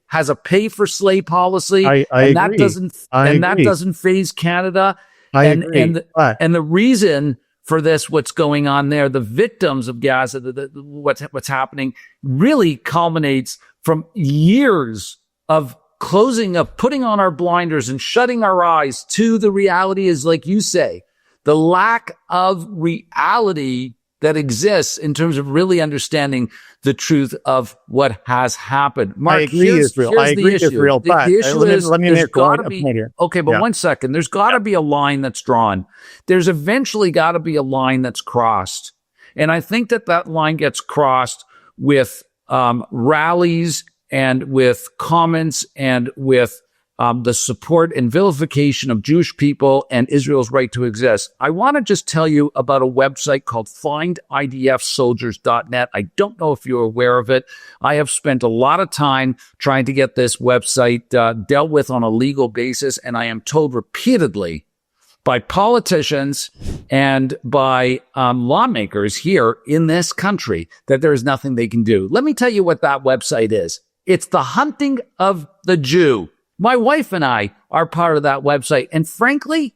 has a pay for slay policy, and that doesn't faze Canada. And the reason for this, what's going on there, the victims of Gaza, what's happening, really culminates from years of putting on our blinders and shutting our eyes to the reality is, like you say, the lack of reality that exists in terms of really understanding the truth of what has happened. Mark, I agree, Israel. I agree, Israel. But the issue is, let me make a point here. Okay, but 1 second. There's got to be a line that's drawn. There's eventually got to be a line that's crossed. And I think that line gets crossed with rallies and with comments and with the support and vilification of Jewish people and Israel's right to exist. I want to just tell you about a website called findidfsoldiers.net. I don't know if you're aware of it. I have spent a lot of time trying to get this website dealt with on a legal basis, and I am told repeatedly by politicians and by lawmakers here in this country that there is nothing they can do. Let me tell you what that website is. It's the hunting of the Jew. My wife and I are part of that website. And frankly,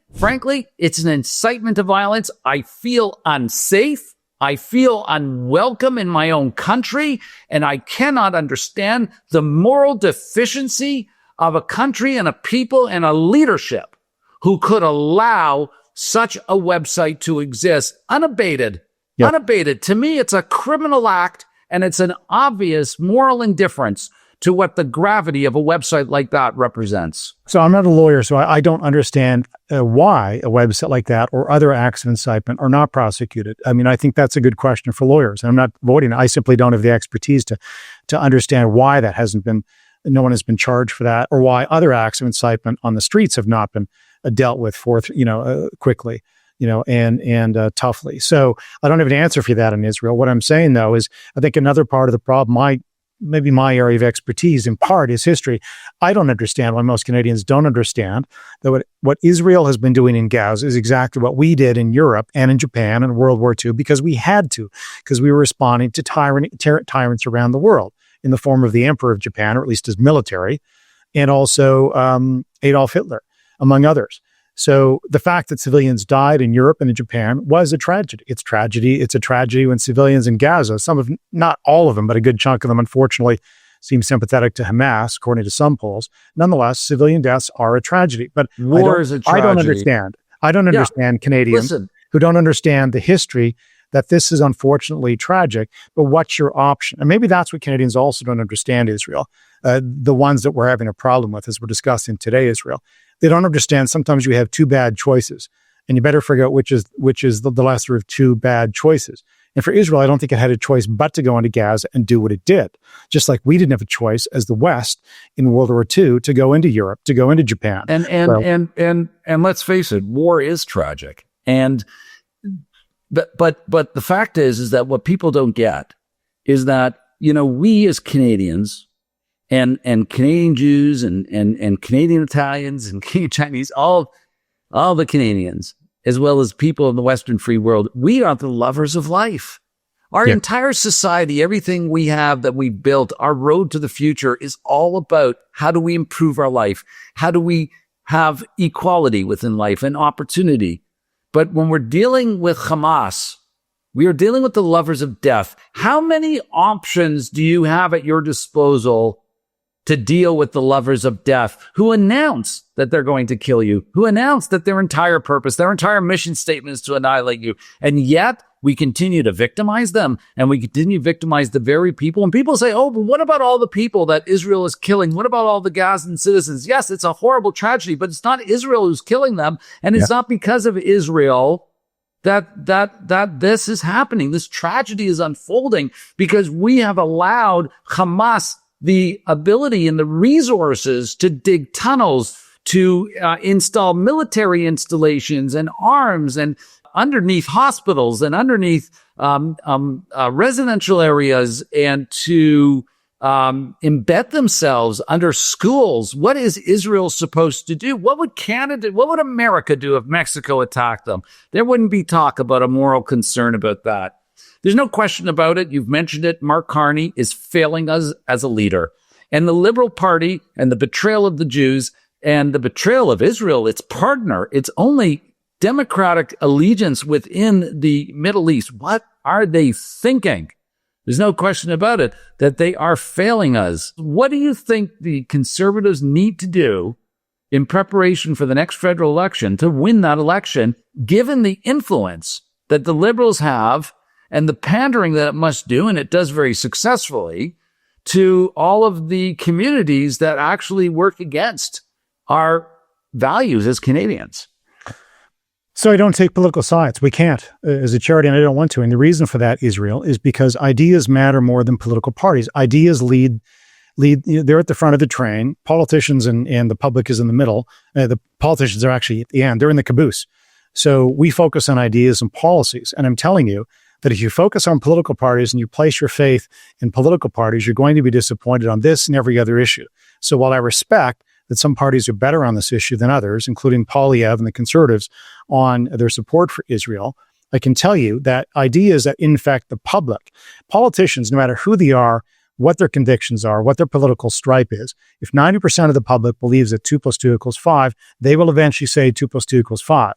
it's an incitement to violence. I feel unsafe. I feel unwelcome in my own country. And I cannot understand the moral deficiency of a country and a people and a leadership who could allow such a website to exist unabated. Yep. Unabated. To me, it's a criminal act, and it's an obvious moral indifference to what the gravity of a website like that represents. So I'm not a lawyer, so I don't understand why a website like that or other acts of incitement are not prosecuted. I mean, I think that's a good question for lawyers. I'm not voting. I simply don't have the expertise to understand why that no one has been charged for that, or why other acts of incitement on the streets have not been dealt with quickly, and toughly. So I don't have an answer for that in Israel. What I'm saying, though, is I think another part of the problem, maybe my area of expertise in part, is history. I don't understand why most Canadians don't understand that what Israel has been doing in Gaza is exactly what we did in Europe and in Japan in World War II, because we had to, because we were responding to tyrants around the world in the form of the Emperor of Japan, or at least his military, and also Adolf Hitler, among others. So the fact that civilians died in Europe and in Japan was a tragedy. It's a tragedy when civilians in Gaza, not all of them, but a good chunk of them, unfortunately, seem sympathetic to Hamas, according to some polls. Nonetheless, civilian deaths are a tragedy. But war is a tragedy. I don't understand Canadians who don't understand the history, that this is unfortunately tragic, but what's your option? And maybe that's what Canadians also don't understand Israel, the ones that we're having a problem with, as we're discussing today, Israel. They don't understand sometimes you have two bad choices, and you better figure out which is the lesser of two bad choices. And for Israel, I don't think it had a choice but to go into Gaza and do what it did. Just like we didn't have a choice as the West in World War II to go into Europe, to go into Japan. And let's face it, war is tragic. But the fact is that what people don't get is that, we as Canadians and Canadian Jews and Canadian Italians and Canadian Chinese, all the Canadians, as well as people in the Western free world, we are the lovers of life. Our entire society, everything we have that we built, our road to the future is all about how do we improve our life? How do we have equality within life and opportunity? But when we're dealing with Hamas, we are dealing with the lovers of death. How many options do you have at your disposal to deal with the lovers of death who announce that they're going to kill you, who announce that their entire purpose, their entire mission statement is to annihilate you? And yet we continue to victimize them, and we continue to victimize the very people. And people say, oh, but what about all the people that Israel is killing? What about all the Gazan citizens? Yes, it's a horrible tragedy, but it's not Israel who's killing them. And it's not because of Israel that this is happening. This tragedy is unfolding because we have allowed Hamas the ability and the resources to dig tunnels, to install military installations and arms and underneath hospitals and underneath residential areas, and to embed themselves under schools. What is Israel supposed to do? What would America do if Mexico attacked them? There wouldn't be talk about a moral concern about that. There's no question about it. You've mentioned it. Mark Carney is failing us as a leader. And the Liberal Party and the betrayal of the Jews and the betrayal of Israel, its partner, its only democratic allegiance within the Middle East. What are they thinking? There's no question about it that they are failing us. What do you think the Conservatives need to do in preparation for the next federal election to win that election, given the influence that the Liberals have and the pandering that it must do, and it does very successfully, to all of the communities that actually work against our values as Canadians? So I don't take political sides. We can't as a charity, and I don't want to. And the reason for that, Israel, is because ideas matter more than political parties. Ideas lead they're at the front of the train. Politicians and the public is in the middle. The politicians are actually at the end. They're in the caboose. So we focus on ideas and policies. And I'm telling you that if you focus on political parties and you place your faith in political parties, you're going to be disappointed on this and every other issue. So while I respect that some parties are better on this issue than others, including Poilievre and the Conservatives on their support for Israel, I can tell you that ideas that infect the public, politicians, no matter who they are, what their convictions are, what their political stripe is, if 90% of the public believes that 2 + 2 = 5, they will eventually say 2 + 2 = 5.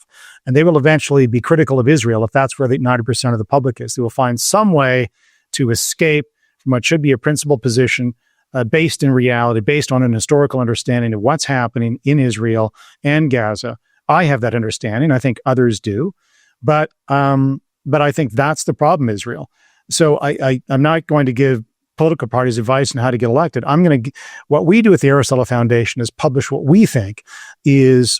And they will eventually be critical of Israel if that's where the 90% of the public is. They will find some way to escape from what should be a principled position based in reality, based on an historical understanding of what's happening in Israel and Gaza. I have that understanding. I think others do. But I think that's the problem, Israel. So I'm not going to give political parties advice on how to get elected. What we do at the Aristotle Foundation is publish what we think is,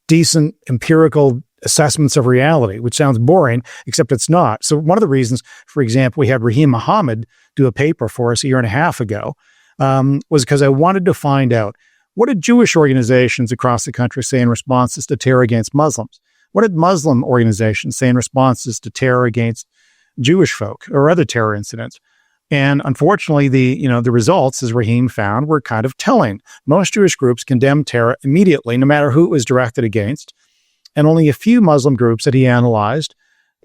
decent empirical assessments of reality, which sounds boring, except it's not. So one of the reasons, for example, we had Raheem Mohammed do a paper for us a year and a half ago, was because I wanted to find out, what did Jewish organizations across the country say in responses to terror against Muslims? What did Muslim organizations say in responses to terror against Jewish folk or other terror incidents? And unfortunately, the results, as Raheem found, were kind of telling. Most Jewish groups condemned terror immediately, no matter who it was directed against. And only a few Muslim groups that he analyzed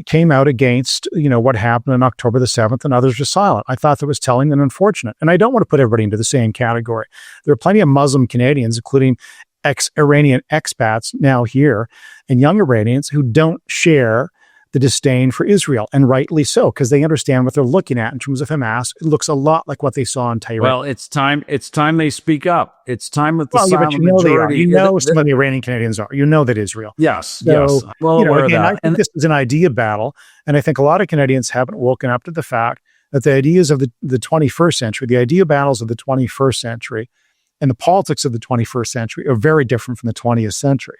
came out against, what happened on October the 7th, and others were silent. I thought that was telling and unfortunate. And I don't want to put everybody into the same category. There are plenty of Muslim Canadians, including ex-Iranian expats now here, and young Iranians who don't share the disdain for Israel, and rightly so, because they understand what they're looking at in terms of Hamas. It looks a lot like what they saw in Tehran. Well, it's time they speak up. It's time that the silent majority. They are. Some of the Iranian Canadians are. That Israel. Yes, so, yes. Well, aware of that. I think this is an idea battle, and I think a lot of Canadians haven't woken up to the fact that the ideas of the 21st century, the idea battles of the 21st century, and the politics of the 21st century are very different from the 20th century.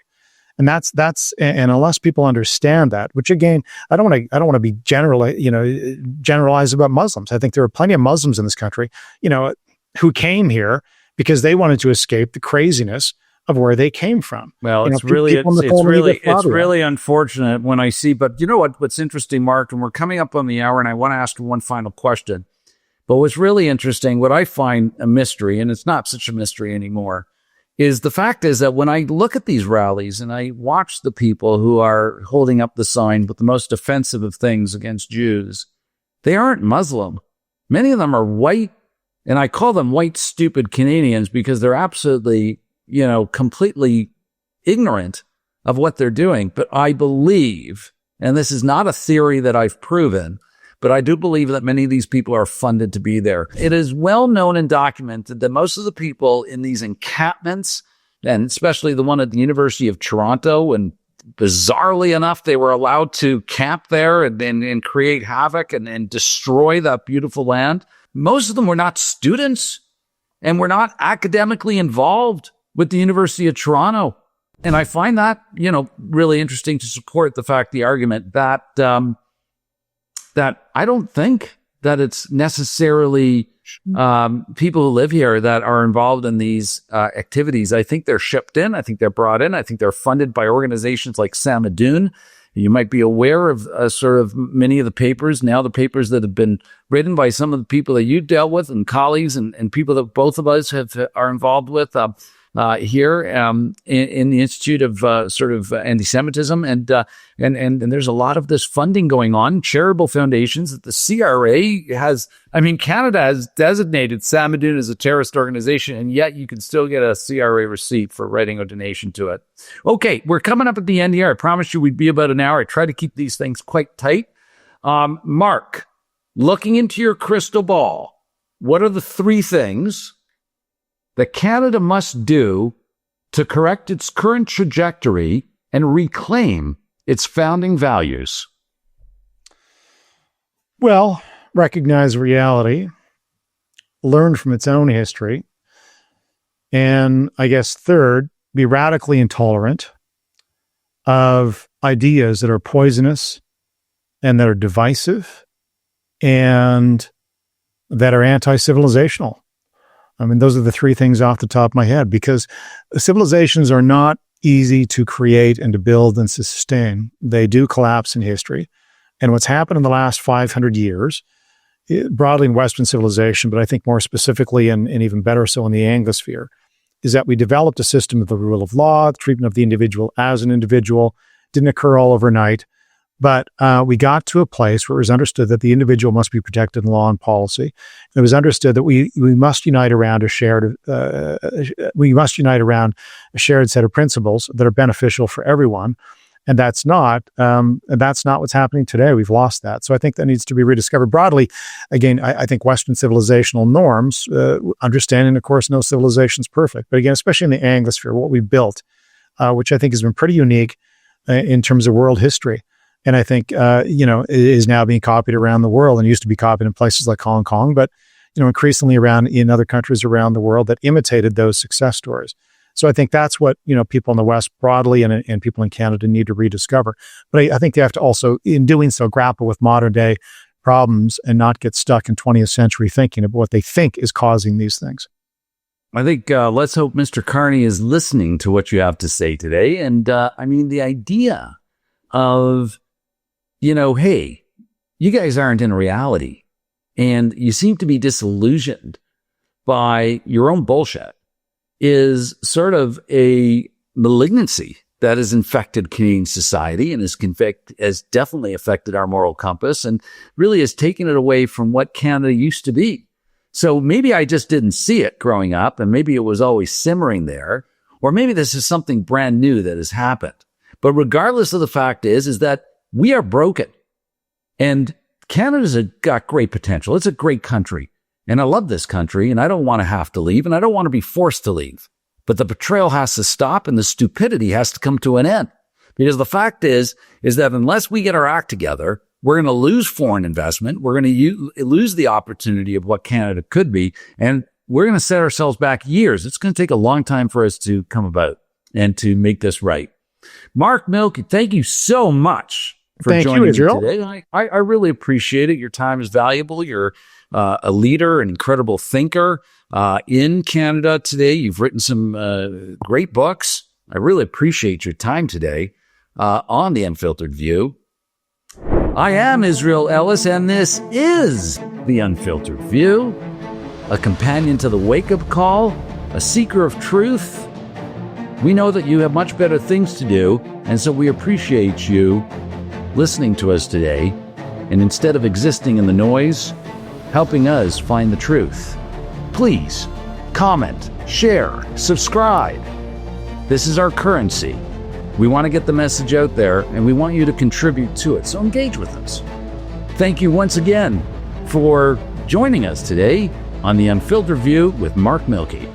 And that's unless people understand that, which again, I don't want to be generalized about Muslims. I think there are plenty of Muslims in this country, who came here because they wanted to escape the craziness of where they came from. Well, it's really unfortunate when I see, but what's interesting, Mark, and we're coming up on the hour, and I want to ask you one final question. But what's really interesting, what I find a mystery, and it's not such a mystery anymore, is the fact is that when I look at these rallies and I watch the people who are holding up the sign with the most offensive of things against Jews, they aren't Muslim. Many of them are white, and I call them white, stupid Canadians because they're absolutely, completely ignorant of what they're doing. But I believe, and this is not a theory that I've proven, but I do believe that many of these people are funded to be there. It is well known and documented that most of the people in these encampments, and especially the one at the University of Toronto, and bizarrely enough, they were allowed to camp there and create havoc and destroy that beautiful land. Most of them were not students and were not academically involved with the University of Toronto. And I find that, really interesting to support the argument that I don't think that it's necessarily people who live here that are involved in these activities. I think they're shipped in. I think they're brought in. I think they're funded by organizations like Samadoun. You might be aware of sort of many of the papers that have been written by some of the people that you dealt with and colleagues and people that both of us are involved with here in the Institute of Antisemitism. And there's a lot of this funding going on, charitable foundations that the CRA has. Canada has designated Samadoun as a terrorist organization, and yet you can still get a CRA receipt for writing a donation to it. Okay, we're coming up at the end here. I promised you we'd be about an hour. I try to keep these things quite tight. Mark, looking into your crystal ball, what are the 3 things that Canada must do to correct its current trajectory and reclaim its founding values? Well, recognize reality, learn from its own history, and I guess third, be radically intolerant of ideas that are poisonous and that are divisive and that are anti-civilizational. I mean, those are the three things off the top of my head, because civilizations are not easy to create and to build and sustain. They do collapse in history. And what's happened in the last 500 years, broadly in Western civilization, but I think more specifically and even better so in the Anglosphere, is that we developed a system of the rule of law, the treatment of the individual as an individual. Didn't occur all overnight, but we got to a place where it was understood that the individual must be protected in law and policy. It was understood that we must unite around a shared set of principles that are beneficial for everyone. And that's not what's happening today. We've lost that. So I think that needs to be rediscovered broadly. Again, I think Western civilizational norms, understanding, of course, no civilization is perfect. But again, especially in the Anglosphere, what we built, which I think has been pretty unique in terms of world history. And I think, is now being copied around the world, and used to be copied in places like Hong Kong, but, increasingly around in other countries around the world that imitated those success stories. So I think that's what, people in the West broadly and people in Canada need to rediscover. But I think they have to also, in doing so, grapple with modern day problems and not get stuck in 20th century thinking about what they think is causing these things. I think let's hope Mr. Carney is listening to what you have to say today. And the idea of, hey, you guys aren't in reality, and you seem to be disillusioned by your own bullshit, is sort of a malignancy that has infected Canadian society and has definitely affected our moral compass, and really has taken it away from what Canada used to be. So maybe I just didn't see it growing up, and maybe it was always simmering there, or maybe this is something brand new that has happened. But regardless of the fact is that we are broken, and Canada's got great potential. It's a great country. And I love this country, and I don't want to have to leave, and I don't want to be forced to leave. But the betrayal has to stop, and the stupidity has to come to an end. Because the fact is that unless we get our act together, we're going to lose foreign investment. We're going to lose the opportunity of what Canada could be, and we're going to set ourselves back years. It's going to take a long time for us to come about and to make this right. Mark Milke, thank you so much for joining me today. I really appreciate it. Your time is valuable. You're a leader, an incredible thinker in Canada today. You've written some great books. I really appreciate your time today on The Unfiltered View. I am Israel Ellis, and this is The Unfiltered View, a companion to the wake-up call, a seeker of truth. We know that you have much better things to do, and so we appreciate you listening to us today, and instead of existing in the noise, helping us find the truth. Please comment, share, subscribe. This is our currency. We want to get the message out there, and we want you to contribute to it, so engage with us. Thank you once again for joining us today on The Unfiltered View with Mark Milke.